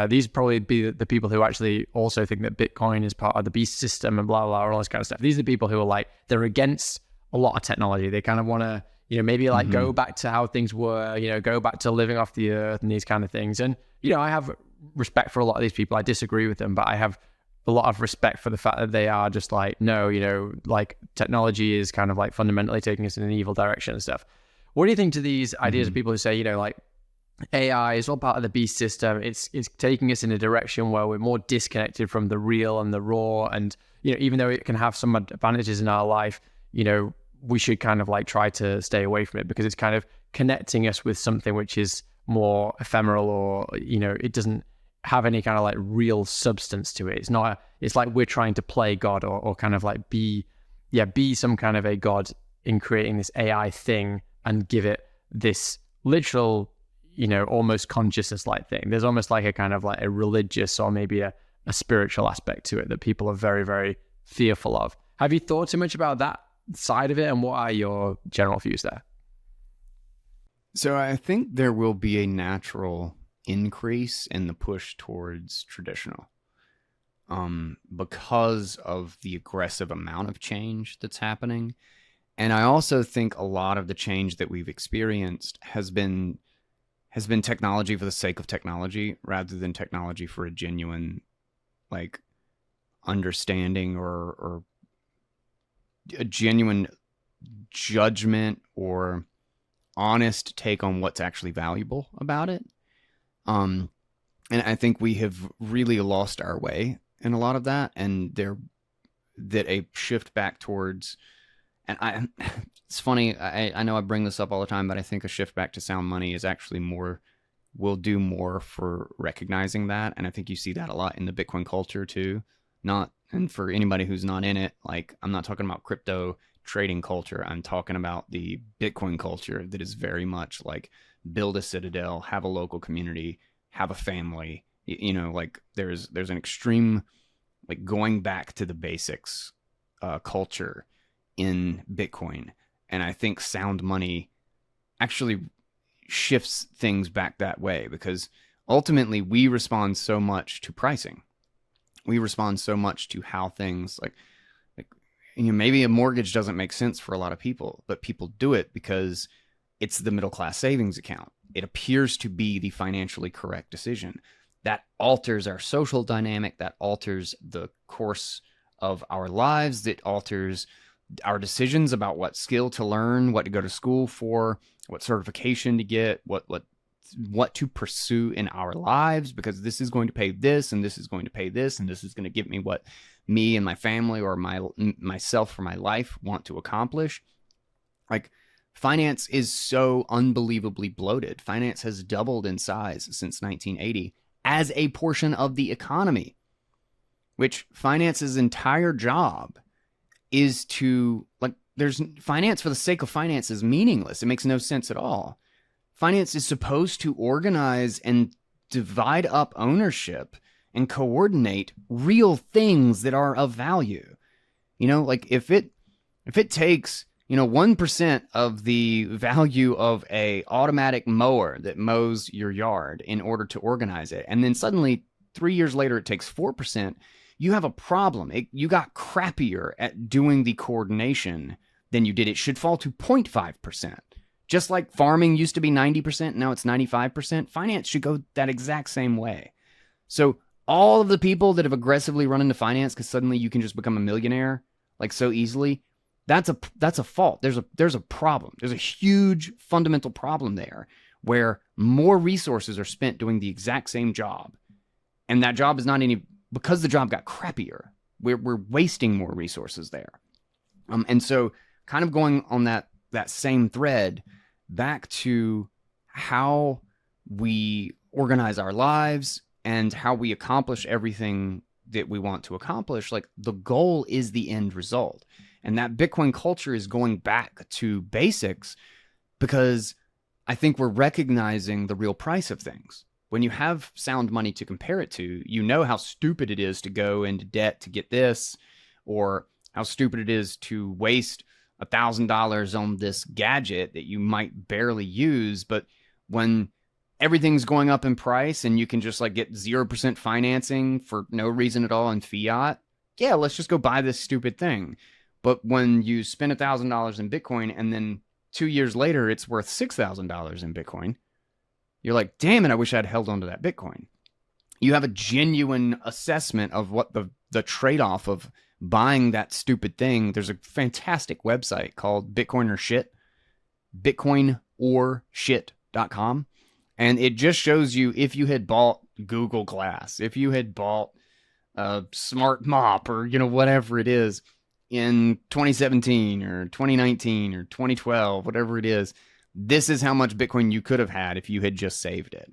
these probably be the people who actually also think that Bitcoin is part of the beast system and blah, blah, all this kind of stuff. These are the people who are like, they're against a lot of technology. They kind of want to, you know, maybe like go back to how things were, you know, go back to living off the earth and these kind of things. And, you know, I have respect for a lot of these people. I disagree with them, but I have a lot of respect for the fact that they are just like, no, like technology is kind of like fundamentally taking us in an evil direction and stuff. What do you think to these ideas of people who say, like AI is all part of the beast system. It's taking us in a direction where we're more disconnected from the real and the raw. And, even though it can have some advantages in our life, we should kind of like try to stay away from it because it's kind of connecting us with something which is more ephemeral, or, it doesn't have any kind of like real substance to it. It's like we're trying to play God or kind of like be some kind of a God in creating this AI thing and give it this literal, almost consciousness-like thing. There's almost like a kind of like a religious or maybe a spiritual aspect to it that people are very, very fearful of. Have you thought too much about that side of it, and what are your general views there? So I think there will be a natural increase in the push towards traditional, because of the aggressive amount of change that's happening. And I also think a lot of the change that we've experienced has been technology for the sake of technology rather than technology for a genuine like understanding or a genuine judgment or honest take on what's actually valuable about it. And I think we have really lost our way in a lot of that, and that a shift back towards, and it's funny, I know I bring this up all the time, but I think a shift back to sound money is actually will do more for recognizing that. And I think you see that a lot in the Bitcoin culture too. And for anybody who's not in it, like, I'm not talking about crypto trading culture. I'm talking about the Bitcoin culture that is very much like build a citadel, have a local community, have a family, like there's an extreme, like going back to the basics, culture in Bitcoin. And I think sound money actually shifts things back that way, because ultimately we respond so much to pricing. We respond so much to how things like maybe a mortgage doesn't make sense for a lot of people, but people do it because it's the middle class savings account. It appears to be the financially correct decision. That alters our social dynamic, that alters the course of our lives, that alters our decisions about what skill to learn, what to go to school for, what certification to get, what to pursue in our lives, because this is going to pay this, and this is going to pay this, and this is going to give me what me and my family or myself for my life want to accomplish. Like, finance is so unbelievably bloated. Finance has doubled in size since 1980 as a portion of the economy, which finance's entire job is to, like, there's finance for the sake of finance is meaningless. It makes no sense at all. Finance is supposed to organize and divide up ownership and coordinate real things that are of value. Like if it takes, 1% of the value of a automatic mower that mows your yard in order to organize it, and then suddenly 3 years later it takes 4%, you have a problem. You got crappier at doing the coordination than you did. It should fall to 0.5%. Just like farming used to be 90%, now it's 95%. Finance should go that exact same way. So all of the people that have aggressively run into finance because suddenly you can just become a millionaire like so easily, that's a fault. There's a problem. There's a huge fundamental problem there where more resources are spent doing the exact same job, and that job is not because the job got crappier. We're wasting more resources there. And so kind of going on that same thread back to how we organize our lives and how we accomplish everything that we want to accomplish, like the goal is the end result. And that Bitcoin culture is going back to basics because I think we're recognizing the real price of things. When you have sound money to compare it to, you know how stupid it is to go into debt to get this, or how stupid it is to waste $1,000 on this gadget that you might barely use. But when everything's going up in price and you can just like get 0% financing for no reason at all in fiat, yeah, let's just go buy this stupid thing. But when you spend $1,000 in Bitcoin and then 2 years later it's worth $6,000 in Bitcoin, you're like, damn it, I wish I'd held onto that Bitcoin. You have a genuine assessment of what the the trade-off of buying that stupid thing. There's a fantastic website called Bitcoin or Shit, bitcoinorshit.com. And it just shows you if you had bought Google Glass, if you had bought a smart mop or, whatever it is in 2017 or 2019 or 2012, whatever it is, this is how much Bitcoin you could have had if you had just saved it.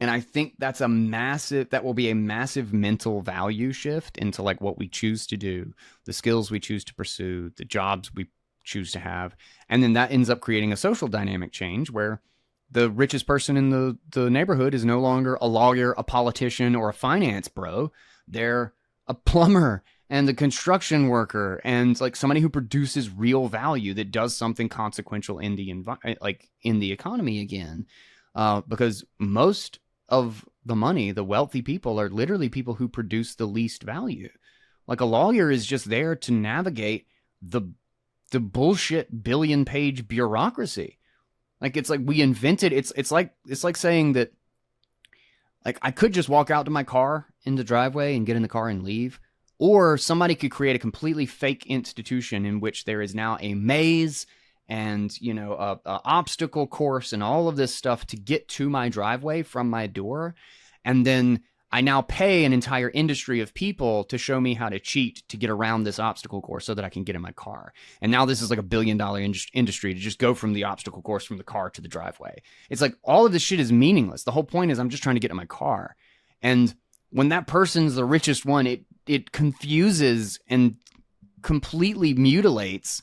And I think that will be a massive mental value shift into like what we choose to do, the skills we choose to pursue, the jobs we choose to have. And then that ends up creating a social dynamic change where the richest person in the neighborhood is no longer a lawyer, a politician, or a finance bro. They're a plumber and a construction worker and like somebody who produces real value that does something consequential in the in the economy again. Because most of the money, the wealthy people, are literally people who produce the least value. Like a lawyer is just there to navigate the bullshit billion-page bureaucracy. Like it's like we invented. It's like saying that like I could just walk out to my car in the driveway and get in the car and leave, or somebody could create a completely fake institution in which there is now a maze and a obstacle course and all of this stuff to get to my driveway from my door, and then I now pay an entire industry of people to show me how to cheat to get around this obstacle course so that I can get in my car. And now this is like $1 billion industry to just go from the obstacle course from the car to the driveway. It's like all of this shit is meaningless. The whole point is I'm just trying to get in my car. And when that person's the richest one, it confuses and completely mutilates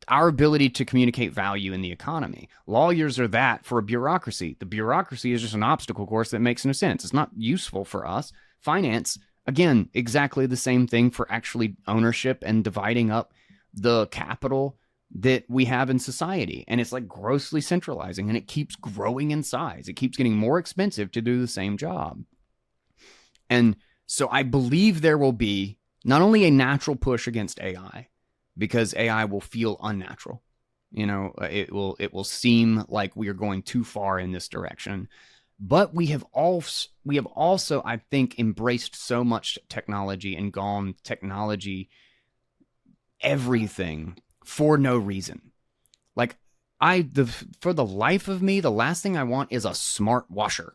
our ability to communicate value in the economy. Lawyers are that for a bureaucracy. The bureaucracy is just an obstacle course that makes no sense. It's not useful for us. Finance, again, exactly the same thing for actually ownership and dividing up the capital that we have in society. And it's like grossly centralizing, and it keeps growing in size. It keeps getting more expensive to do the same job. And so I believe there will be not only a natural push against AI, because AI will feel unnatural. It will seem like we are going too far in this direction. But we have also, I think, embraced so much technology and gone technology everything for no reason. Like for the life of me, the last thing I want is a smart washer.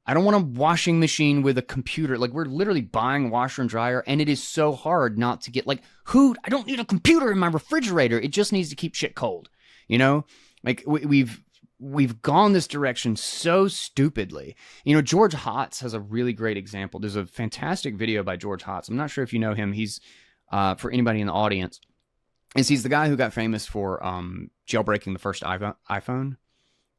I don't want a washing machine with a computer. Like, we're literally buying washer and dryer, and it is so hard not to get, like, I don't need a computer in my refrigerator. It just needs to keep shit cold, Like, we've gone this direction so stupidly. George Hotz has a really great example. There's a fantastic video by George Hotz. I'm not sure if you know him. He's, for anybody in the audience, he's the guy who got famous for jailbreaking the first iPhone.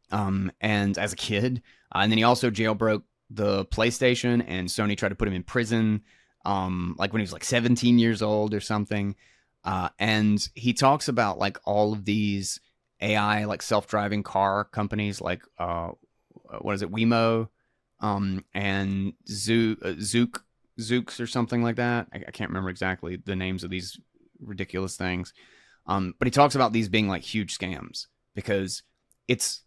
And as a kid, and then he also jailbroke the PlayStation, and Sony tried to put him in prison, like when he was like 17 years old or something. And he talks about like all of these AI, like self-driving car companies, like, what is it? Waymo, and Zooks or something like that. I can't remember exactly the names of these ridiculous things. But he talks about these being like huge scams because it's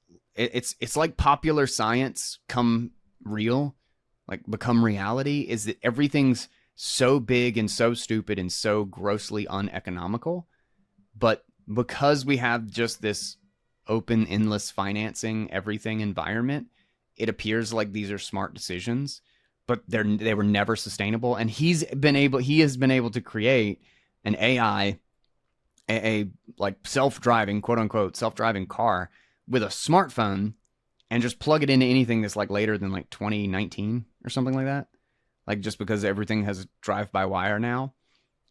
like popular science become reality, is that everything's so big and so stupid and so grossly uneconomical. But because we have just this open, endless financing everything environment, it appears like these are smart decisions, but they were never sustainable. And he has been able to create an AI, a like self-driving, quote unquote, self-driving car with a smartphone, and just plug it into anything that's like later than like 2019 or something like that. Like, just because everything has drive-by-wire now,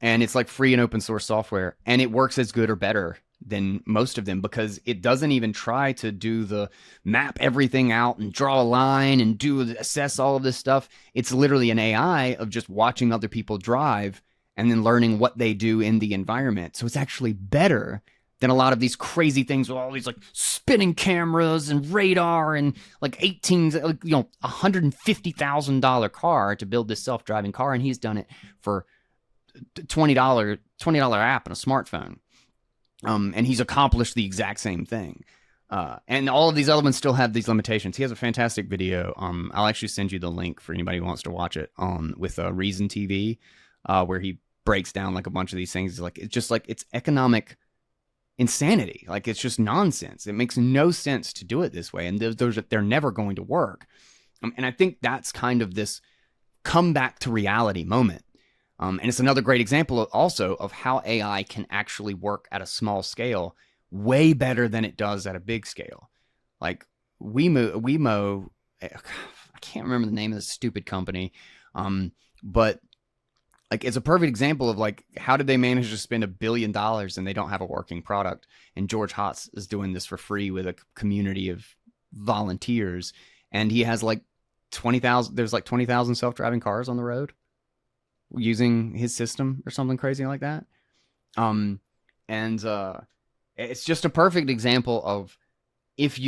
and it's like free and open source software, and it works as good or better than most of them because it doesn't even try to do the map everything out and draw a line and assess all of this stuff. It's literally an AI of just watching other people drive and then learning what they do in the environment. So it's actually better than a lot of these crazy things with all these like spinning cameras and radar and like $150,000 car to build this self-driving car. And he's done it for $20 app on a smartphone. And he's accomplished the exact same thing. And all of these elements still have these limitations. He has a fantastic video. I'll actually send you the link for anybody who wants to watch it on with Reason TV, where he breaks down like a bunch of these things. Like it's just like it's economic insanity. Like it's just nonsense. It makes no sense to do it this way, and they're never going to work. And I think that's kind of this come back to reality moment. And it's another great example also of how AI can actually work at a small scale way better than it does at a big scale. Like Wemo, I can't remember the name of the stupid company, but like it's a perfect example of like how did they manage to spend $1 billion and they don't have a working product? And George Hotz is doing this for free with a community of volunteers, and he has like 20,000. There's like 20,000 self-driving cars on the road using his system or something crazy like that. It's just a perfect example of if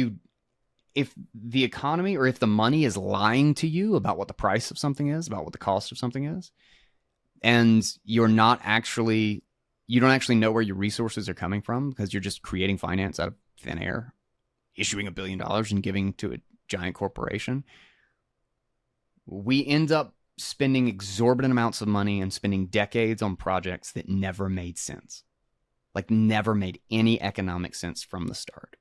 the economy or if the money is lying to you about what the price of something is, about what the cost of something is, and you don't actually know where your resources are coming from because you're just creating finance out of thin air, issuing $1 billion and giving to a giant corporation, we end up spending exorbitant amounts of money and spending decades on projects that never made sense. Like never made any economic sense from the start.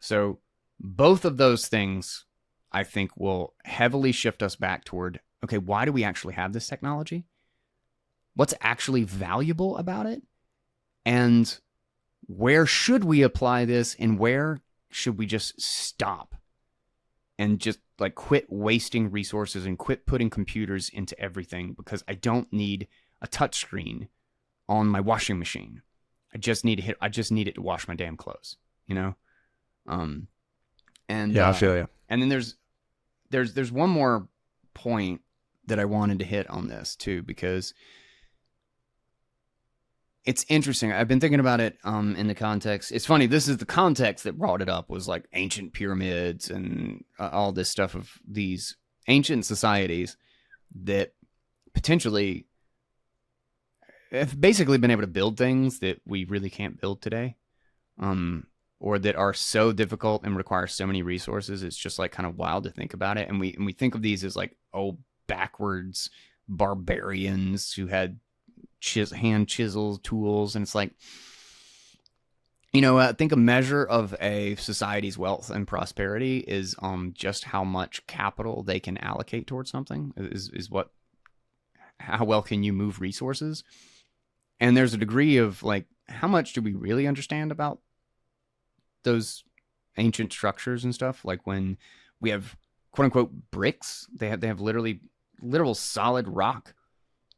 So both of those things, I think, will heavily shift us back toward, okay, why do we actually have this technology? What's actually valuable about it? And where should we apply this, and where should we just stop and just like quit wasting resources and quit putting computers into everything, because I don't need a touchscreen on my washing machine. I just need it to wash my damn clothes, you know? I feel you. And then there's one more point that I wanted to hit on this too, because it's interesting. I've been thinking about it in the context. It's funny. This is the context that brought it up, was like ancient pyramids and all this stuff of these ancient societies that potentially have basically been able to build things that we really can't build today, or that are so difficult and require so many resources. It's just like kind of wild to think about it. And we think of these as like old backwards barbarians who had hand chisel tools, and it's like, you know, I think a measure of a society's wealth and prosperity is just how much capital they can allocate towards something, is what, how well can you move resources. And there's a degree of like, how much do we really understand about those ancient structures and stuff? Like when we have quote unquote bricks, they have literal solid rock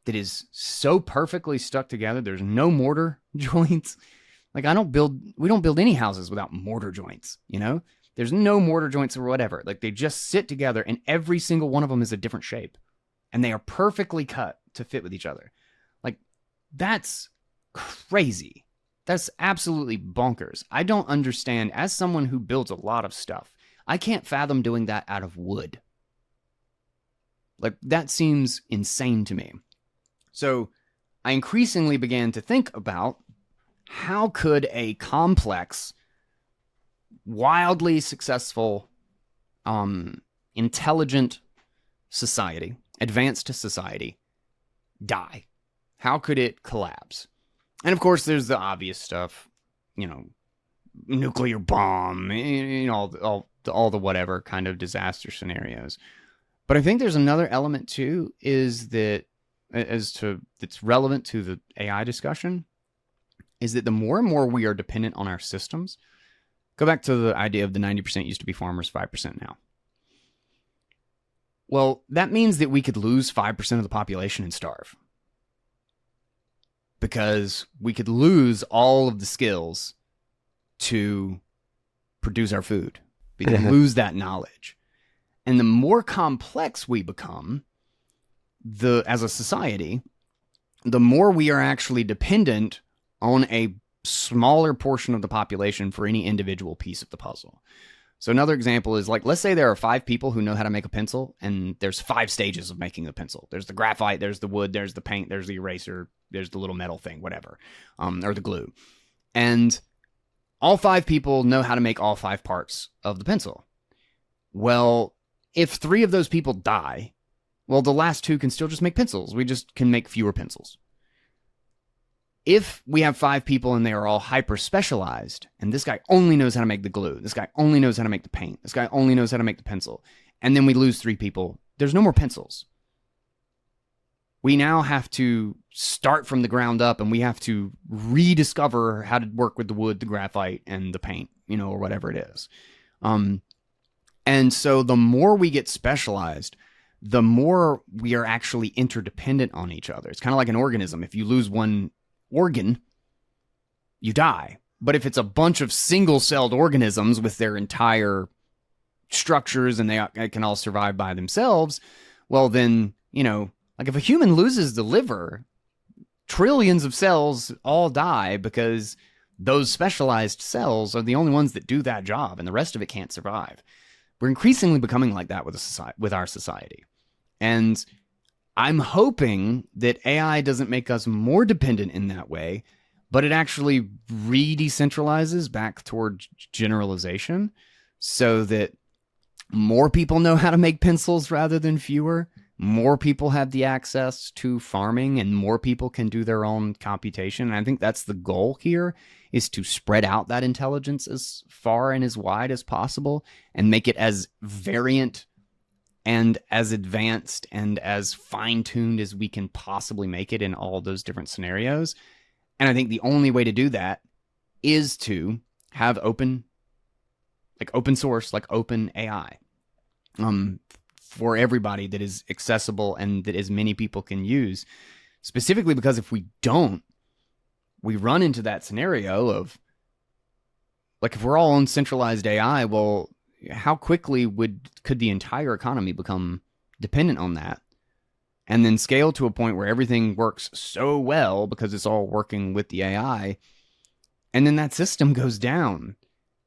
that is so perfectly stuck together. There's no mortar joints. Like we don't build any houses without mortar joints, you know? There's no mortar joints or whatever. Like they just sit together, and every single one of them is a different shape, and they are perfectly cut to fit with each other. Like that's crazy. That's absolutely bonkers. I don't understand. As someone who builds a lot of stuff, I can't fathom doing that out of wood. Like that seems insane to me. So I increasingly began to think about how could a complex, wildly successful, intelligent society, advanced society, die? How could it collapse? And of course, there's the obvious stuff, you know, nuclear bomb, you know, all the whatever kind of disaster scenarios. But I think there's another element too, is that that's relevant to the AI discussion, is that the more and more we are dependent on our systems, go back to the idea of the 90% used to be farmers, 5% now. Well, that means that we could lose 5% of the population and starve, because we could lose all of the skills to produce our food. We could lose that knowledge. And the more complex we become, as a society, the more we are actually dependent on a smaller portion of the population for any individual piece of the puzzle. So another example is like, let's say there are 5 people who know how to make a pencil, and there's 5 stages of making the pencil. There's the graphite, there's the wood, there's the paint, there's the eraser, there's the little metal thing, whatever, or the glue. And all 5 people know how to make all 5 parts of the pencil. Well, if 3 of those people die, well, the last 2 can still just make pencils. We just can make fewer pencils. If we have 5 people and they are all hyper specialized, and this guy only knows how to make the glue, this guy only knows how to make the paint, this guy only knows how to make the pencil, and then we lose 3 people, there's no more pencils. We now have to start from the ground up, and we have to rediscover how to work with the wood, the graphite, and the paint, or whatever it is. And so the more we get specialized, the more we are actually interdependent on each other. It's kind of like an organism. If you lose one organ, you die. But if it's a bunch of single-celled organisms with their entire structures and they can all survive by themselves, well then, like if a human loses the liver, trillions of cells all die because those specialized cells are the only ones that do that job, and the rest of it can't survive. We're increasingly becoming like that with our society. And I'm hoping that AI doesn't make us more dependent in that way, but it actually re-decentralizes back toward generalization so that more people know how to make pencils rather than fewer. More people have the access to farming, and more people can do their own computation. And I think that's the goal here, is to spread out that intelligence as far and as wide as possible and make it as variant and as advanced and as fine-tuned as we can possibly make it in all those different scenarios. And I think the only way to do that is to have open source, like open AI, for everybody, that is accessible and that as many people can use. Specifically because if we don't, we run into that scenario of, like, if we're all on centralized AI, well, how quickly could the entire economy become dependent on that, and then scale to a point where everything works so well because it's all working with the AI, and then that system goes down,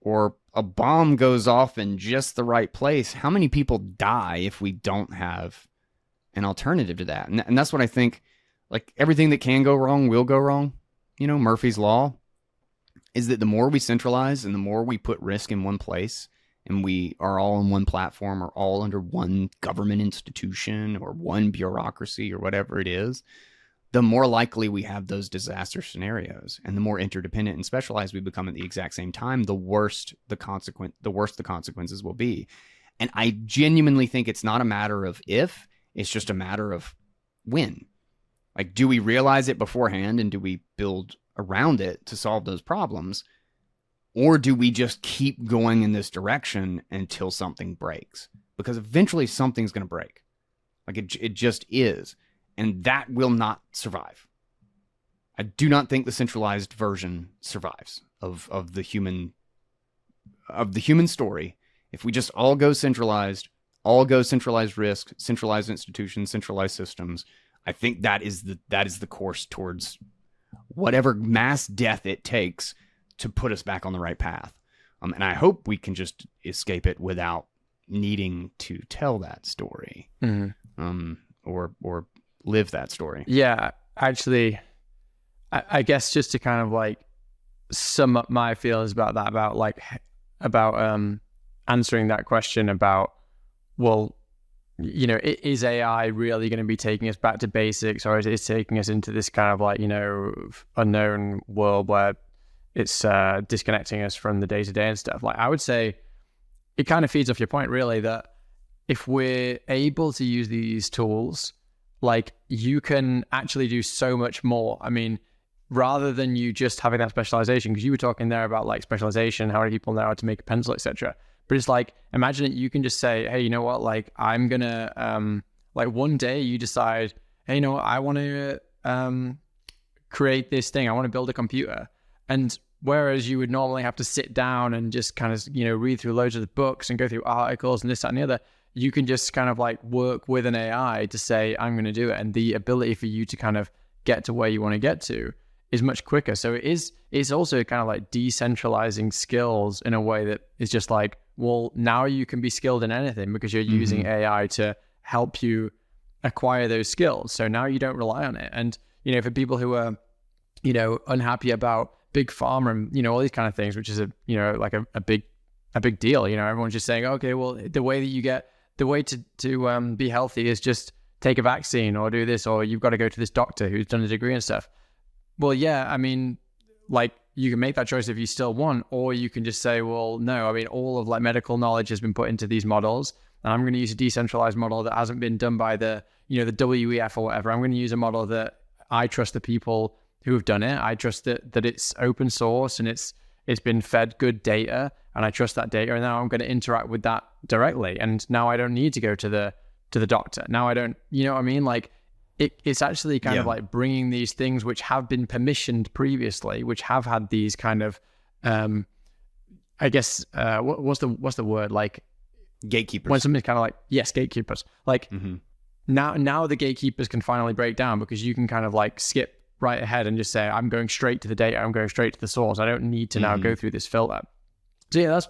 or a bomb goes off in just the right place? How many people die if we don't have an alternative to that? And that's what I think, like, everything that can go wrong will go wrong. Murphy's Law is that the more we centralize and the more we put risk in one place, and we are all on one platform or all under one government institution or one bureaucracy or whatever it is, the more likely we have those disaster scenarios. And the more interdependent and specialized we become at the exact same time, the worse the consequences will be. And I genuinely think it's not a matter of if, it's just a matter of when. Like, do we realize it beforehand and do we build around it to solve those problems? Or do we just keep going in this direction until something breaks? Because eventually something's going to break. Like, it just is. And that will not survive. I do not think the centralized version survives of the human story. If we just all go centralized risk, centralized institutions, centralized systems, I think that is the course towards whatever mass death it takes to put us back on the right path. And I hope we can just escape it without needing to tell that story, or live that story. Yeah, actually, I guess just to kind of like sum up my feelings about that, about answering that question about, well, is AI really going to be taking us back to basics, or is it taking us into this kind of like, unknown world where it's disconnecting us from the day-to-day and stuff? Like, I would say it kind of feeds off your point, really, that if we're able to use these tools, like, you can actually do so much more. I mean, rather than you just having that specialization, because you were talking there about like specialization, how many people know how to make a pencil, etc. But it's like, imagine it, you can just say, hey, you know what, like, I'm gonna like, one day you decide, hey, you know what, I want to create this thing, I want to build a computer. And whereas you would normally have to sit down and just kind of, read through loads of the books and go through articles and this, that, and the other, you can just kind of like work with an AI to say, I'm going to do it. And the ability for you to kind of get to where you want to get to is much quicker. So it's also kind of like decentralizing skills in a way that is just like, well, now you can be skilled in anything because you're using AI to help you acquire those skills. So now you don't rely on it. And, for people who are, unhappy about big pharma and, you know, all these kind of things, which is like a big deal. You know, everyone's just saying, okay, well, the way to be healthy is just take a vaccine or do this, or you've got to go to this doctor who's done a degree and stuff. Well, yeah, I mean, like, you can make that choice if you still want, or you can just say, well, no, I mean, all of like medical knowledge has been put into these models, and I'm going to use a decentralized model that hasn't been done by the WEF or whatever. I'm going to use a model that I trust the people who have done it. I trust that it's open source and it's been fed good data, and I trust that data, and now I'm going to interact with that directly. And now I don't need to go to the doctor. Now I don't, you know what I mean? Like, it's actually kind of like bringing these things which have been permissioned previously, which have had these kind of, I guess, what's the word? Like, gatekeepers. When something's kind of like, yes, gatekeepers. Like, now the gatekeepers can finally break down, because you can kind of like skip right ahead and just say, I'm going straight to the data. I'm going straight to the source. I don't need to now go through this filter. So yeah,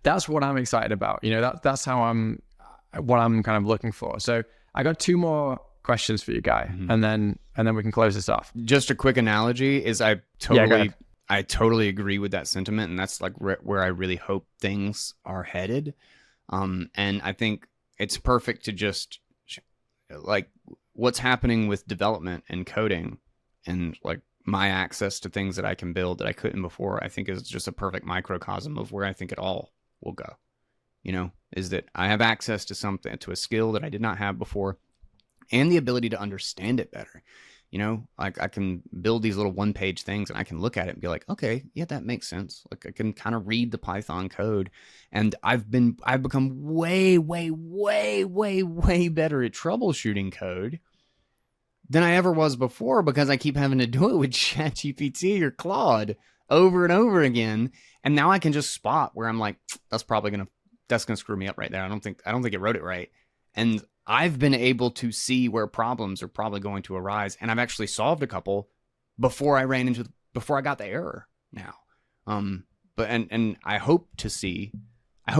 that's what I'm excited about. You know, that's what I'm kind of looking for. So I got 2 more questions for you, Guy, and then we can close this off. Just a quick analogy is I totally agree with that sentiment, and that's like where I really hope things are headed. And I think it's perfect to just like what's happening with development and coding, and like my access to things that I can build that I couldn't before, I think is just a perfect microcosm of where I think it all will go. You know, is that I have access to something, to a skill that I did not have before, and the ability to understand it better. You know, like I can build these little 1-page things, and I can look at it and be like, okay, yeah, that makes sense. Like, I can kind of read the Python code, and I've become way, way, way, way, way better at troubleshooting code than I ever was before, because I keep having to do it with ChatGPT or Claude over and over again. And now I can just spot where I'm like, that's gonna screw me up right there. I don't think it wrote it right. And I've been able to see where problems are probably going to arise, and I've actually solved a couple before I got the error now. But I hope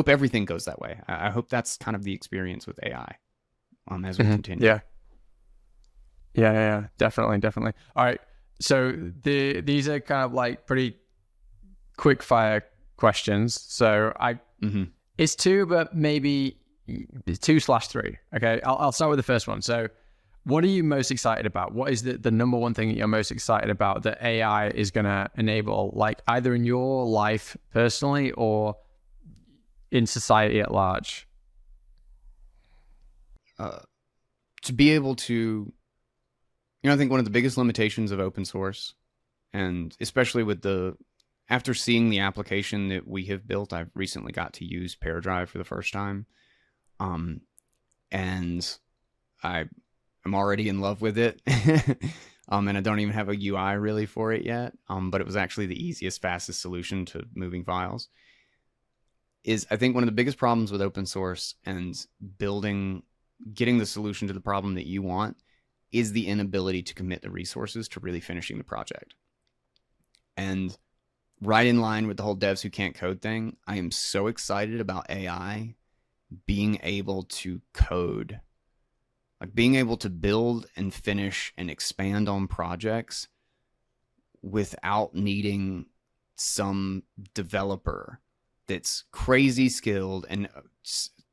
everything goes that way. I hope that's kind of the experience with AI as we continue. Yeah, definitely. All right, so these are kind of like pretty quick fire questions. So it's 2, but maybe 2/3. Okay, I'll start with the first one. So, what are you most excited about? What is the number one thing that you're most excited about that AI is going to enable, like either in your life personally or in society at large? To be able to, I think one of the biggest limitations of open source, and especially after seeing the application that we have built, I've recently got to use ParaDrive for the first time. And I'm already in love with it. And I don't even have a UI really for it yet. But it was actually the easiest, fastest solution to moving files. I think one of the biggest problems with open source and getting the solution to the problem that you want is the inability to commit the resources to really finishing the project. And right in line with the whole devs who can't code thing, I am so excited about AI being able to code, like being able to build and finish and expand on projects without needing some developer that's crazy skilled and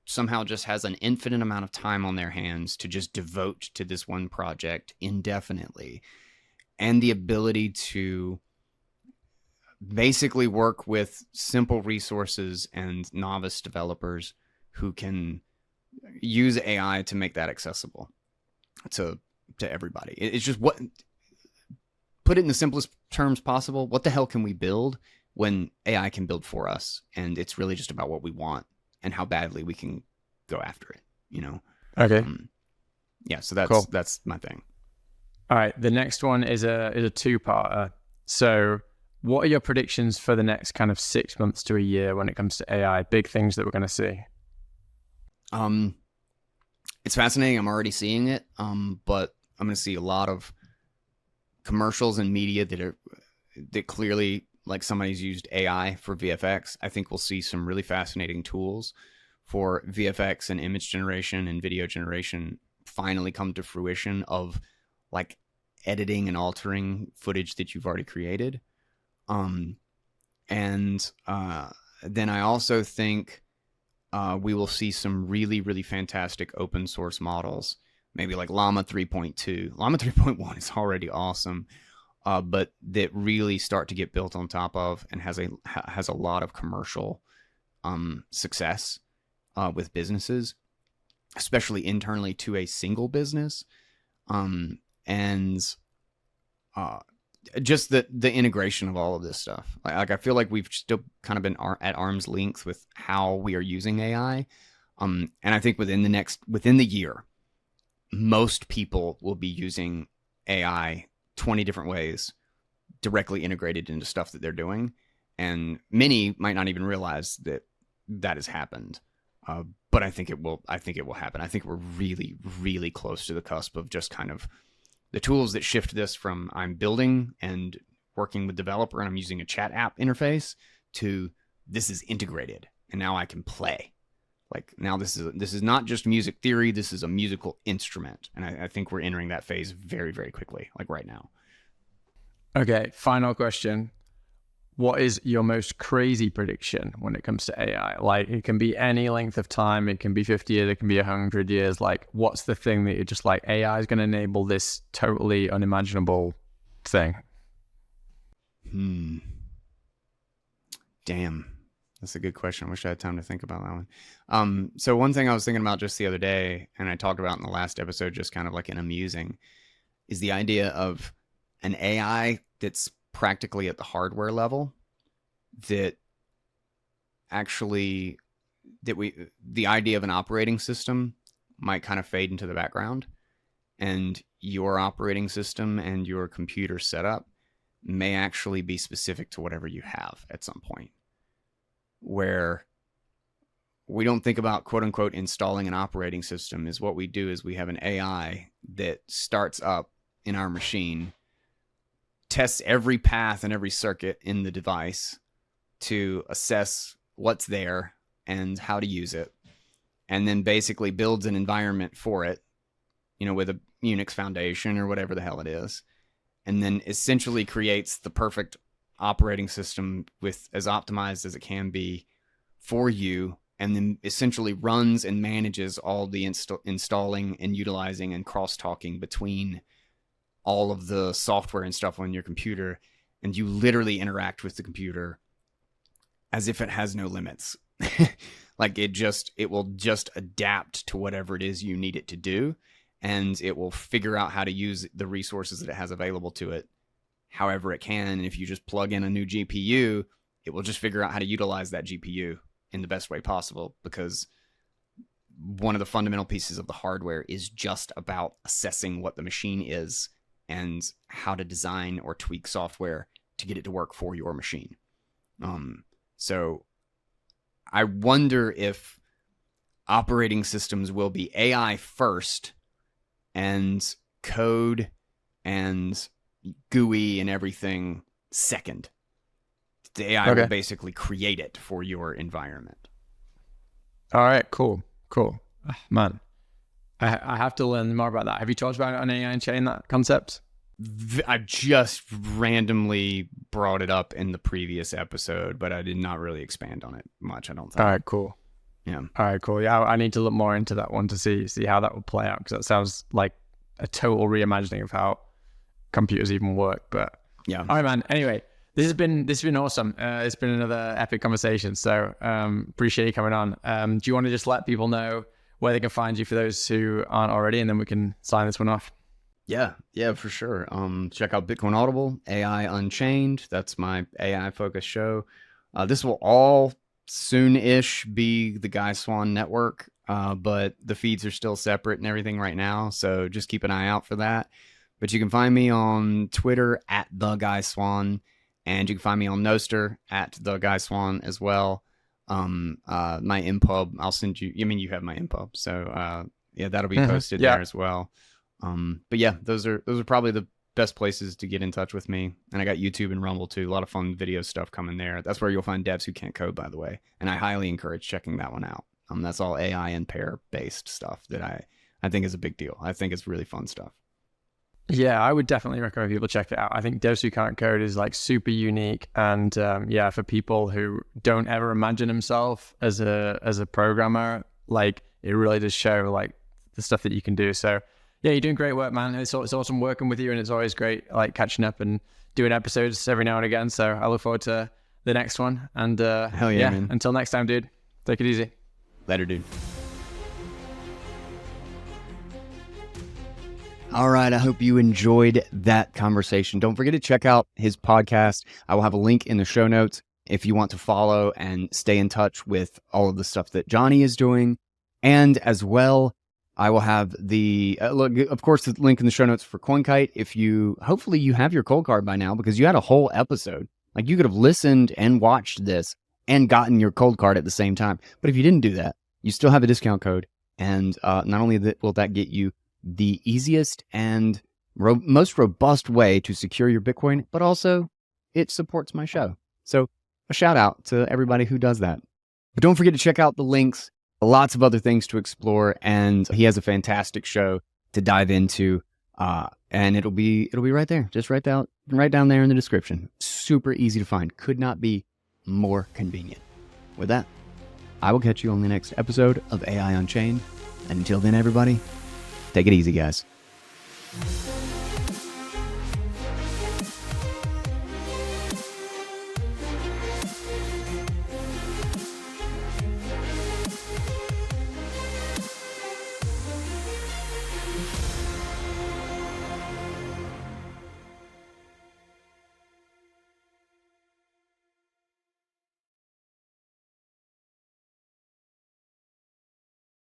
somehow just has an infinite amount of time on their hands to just devote to this one project indefinitely, and the ability to basically work with simple resources and novice developers who can use AI to make that accessible to everybody. It's just put it in the simplest terms possible. What the hell can we build when AI can build for us? And it's really just about what we want and how badly we can go after it, Okay. Yeah. So that's, cool. That's my thing. All right. The next one is a 2-parter. So what are your predictions for the next kind of 6 months to a year when it comes to AI? Big things that we're going to see. It's fascinating. I'm already seeing it. But I'm going to see a lot of commercials and media that clearly, like, somebody's used AI for VFX. I think we'll see some really fascinating tools for VFX and image generation and video generation finally come to fruition, of like editing and altering footage that you've already created. And then I also think we will see some really, really fantastic open source models, maybe like Llama 3.2. Llama 3.1 is already awesome, but that really start to get built on top of and has a lot of commercial success with businesses, especially internally to a single business. And just the integration of all of this stuff. Like I feel like we've still kind of been at arm's length with how we are using AI. And I think within the year, most people will be using AI 20 different ways directly integrated into stuff that they're doing. And many might not even realize that has happened. But I think it will happen. I think we're really, really close to the cusp of just kind of the tools that shift this from I'm building and working with developer and I'm using a chat app interface to this is integrated and now I can play. Like now this is not just music theory. This is a musical instrument. And I think we're entering that phase very, very quickly, like right now. Okay. Final question. What is your most crazy prediction when it comes to AI? Like it can be any length of time. It can be 50 years. It can be 100 years. Like what's the thing that you're just like, AI is going to enable this totally unimaginable thing? Damn. That's a good question. I wish I had time to think about that one. So one thing I was thinking about just the other day, and I talked about in the last episode, just kind of like an amusing, is the idea of an AI that's practically at the hardware level the idea of an operating system might kind of fade into the background, and your operating system and your computer setup may actually be specific to whatever you have at some point, where we don't think about quote unquote installing an operating system. Is what we do is we have an AI that starts up in our machine, tests every path and every circuit in the device to assess what's there and how to use it, and then basically builds an environment for it, with a Unix foundation or whatever the hell it is, and then essentially creates the perfect operating system with as optimized as it can be for you, and then essentially runs and manages all the installing and utilizing and cross-talking between all of the software and stuff on your computer, and you literally interact with the computer as if it has no limits. Like it will just adapt to whatever it is you need it to do, and it will figure out how to use the resources that it has available to it however it can. And if you just plug in a new GPU, it will just figure out how to utilize that GPU in the best way possible, because one of the fundamental pieces of the hardware is just about assessing what the machine is and how to design or tweak software to get it to work for your machine. So I wonder if operating systems will be AI first and code and GUI and everything second. The AI will basically create it for your environment. All right, cool. Man, I have to learn more about that. Have you talked about it on AI and Chain, that concept? I just randomly brought it up in the previous episode, but I did not really expand on it much, I don't think. All right, cool. Yeah. All right, cool. Yeah, I need to look more into that one to see how that would play out, because that sounds like a total reimagining of how computers even work. But yeah. All right, man. Anyway, this has been awesome. It's been another epic conversation. So appreciate you coming on. Do you want to just let people know where they can find you for those who aren't already, and then we can sign this one off? Yeah, for sure. Check out Bitcoin Audible, AI Unchained. That's my AI focused show. This will all soon-ish be the Guy Swann network, but the feeds are still separate and everything right now, so just keep an eye out for that. But you can find me on Twitter at The Guy Swann, and you can find me on Noster at The Guy Swann as well. My impub, I'll send you. You have my impub, so that'll be posted there as well. But yeah, those are probably the best places to get in touch with me. And I got YouTube and Rumble too. A lot of fun video stuff coming there. That's where you'll find devs who can't code, by the way. And I highly encourage checking that one out. That's all AI and pair based stuff that I think is a big deal. I think it's really fun stuff. Yeah, I would definitely recommend people check it out. I think Devs Who Can't Code is like super unique, and yeah, for people who don't ever imagine himself as a programmer, like it really does show like the stuff that you can do. So yeah, you're doing great work, man. It's awesome working with you, and it's always great like catching up and doing episodes every now and again. So I look forward to the next one. And Hell yeah, man. Until next time, dude. Take it easy. Later, dude. All right. I hope you enjoyed that conversation. Don't forget to check out his podcast. I will have a link in the show notes if you want to follow and stay in touch with all of the stuff that Jonny is doing. And as well, I will have the, of course, the link in the show notes for CoinKite. Hopefully you have your cold card by now, because you had a whole episode. Like, you could have listened and watched this and gotten your cold card at the same time. But if you didn't do that, you still have a discount code. And not only will that get you the easiest and most robust way to secure your Bitcoin, but also it supports my show. So a shout out to everybody who does that. But don't forget to check out the links, lots of other things to explore, and he has a fantastic show to dive into. And it'll be right there, just right down there in the description. Super easy to find. Could not be more convenient. With that, I will catch you on the next episode of AI Unchained. And until then, everybody, take it easy, guys.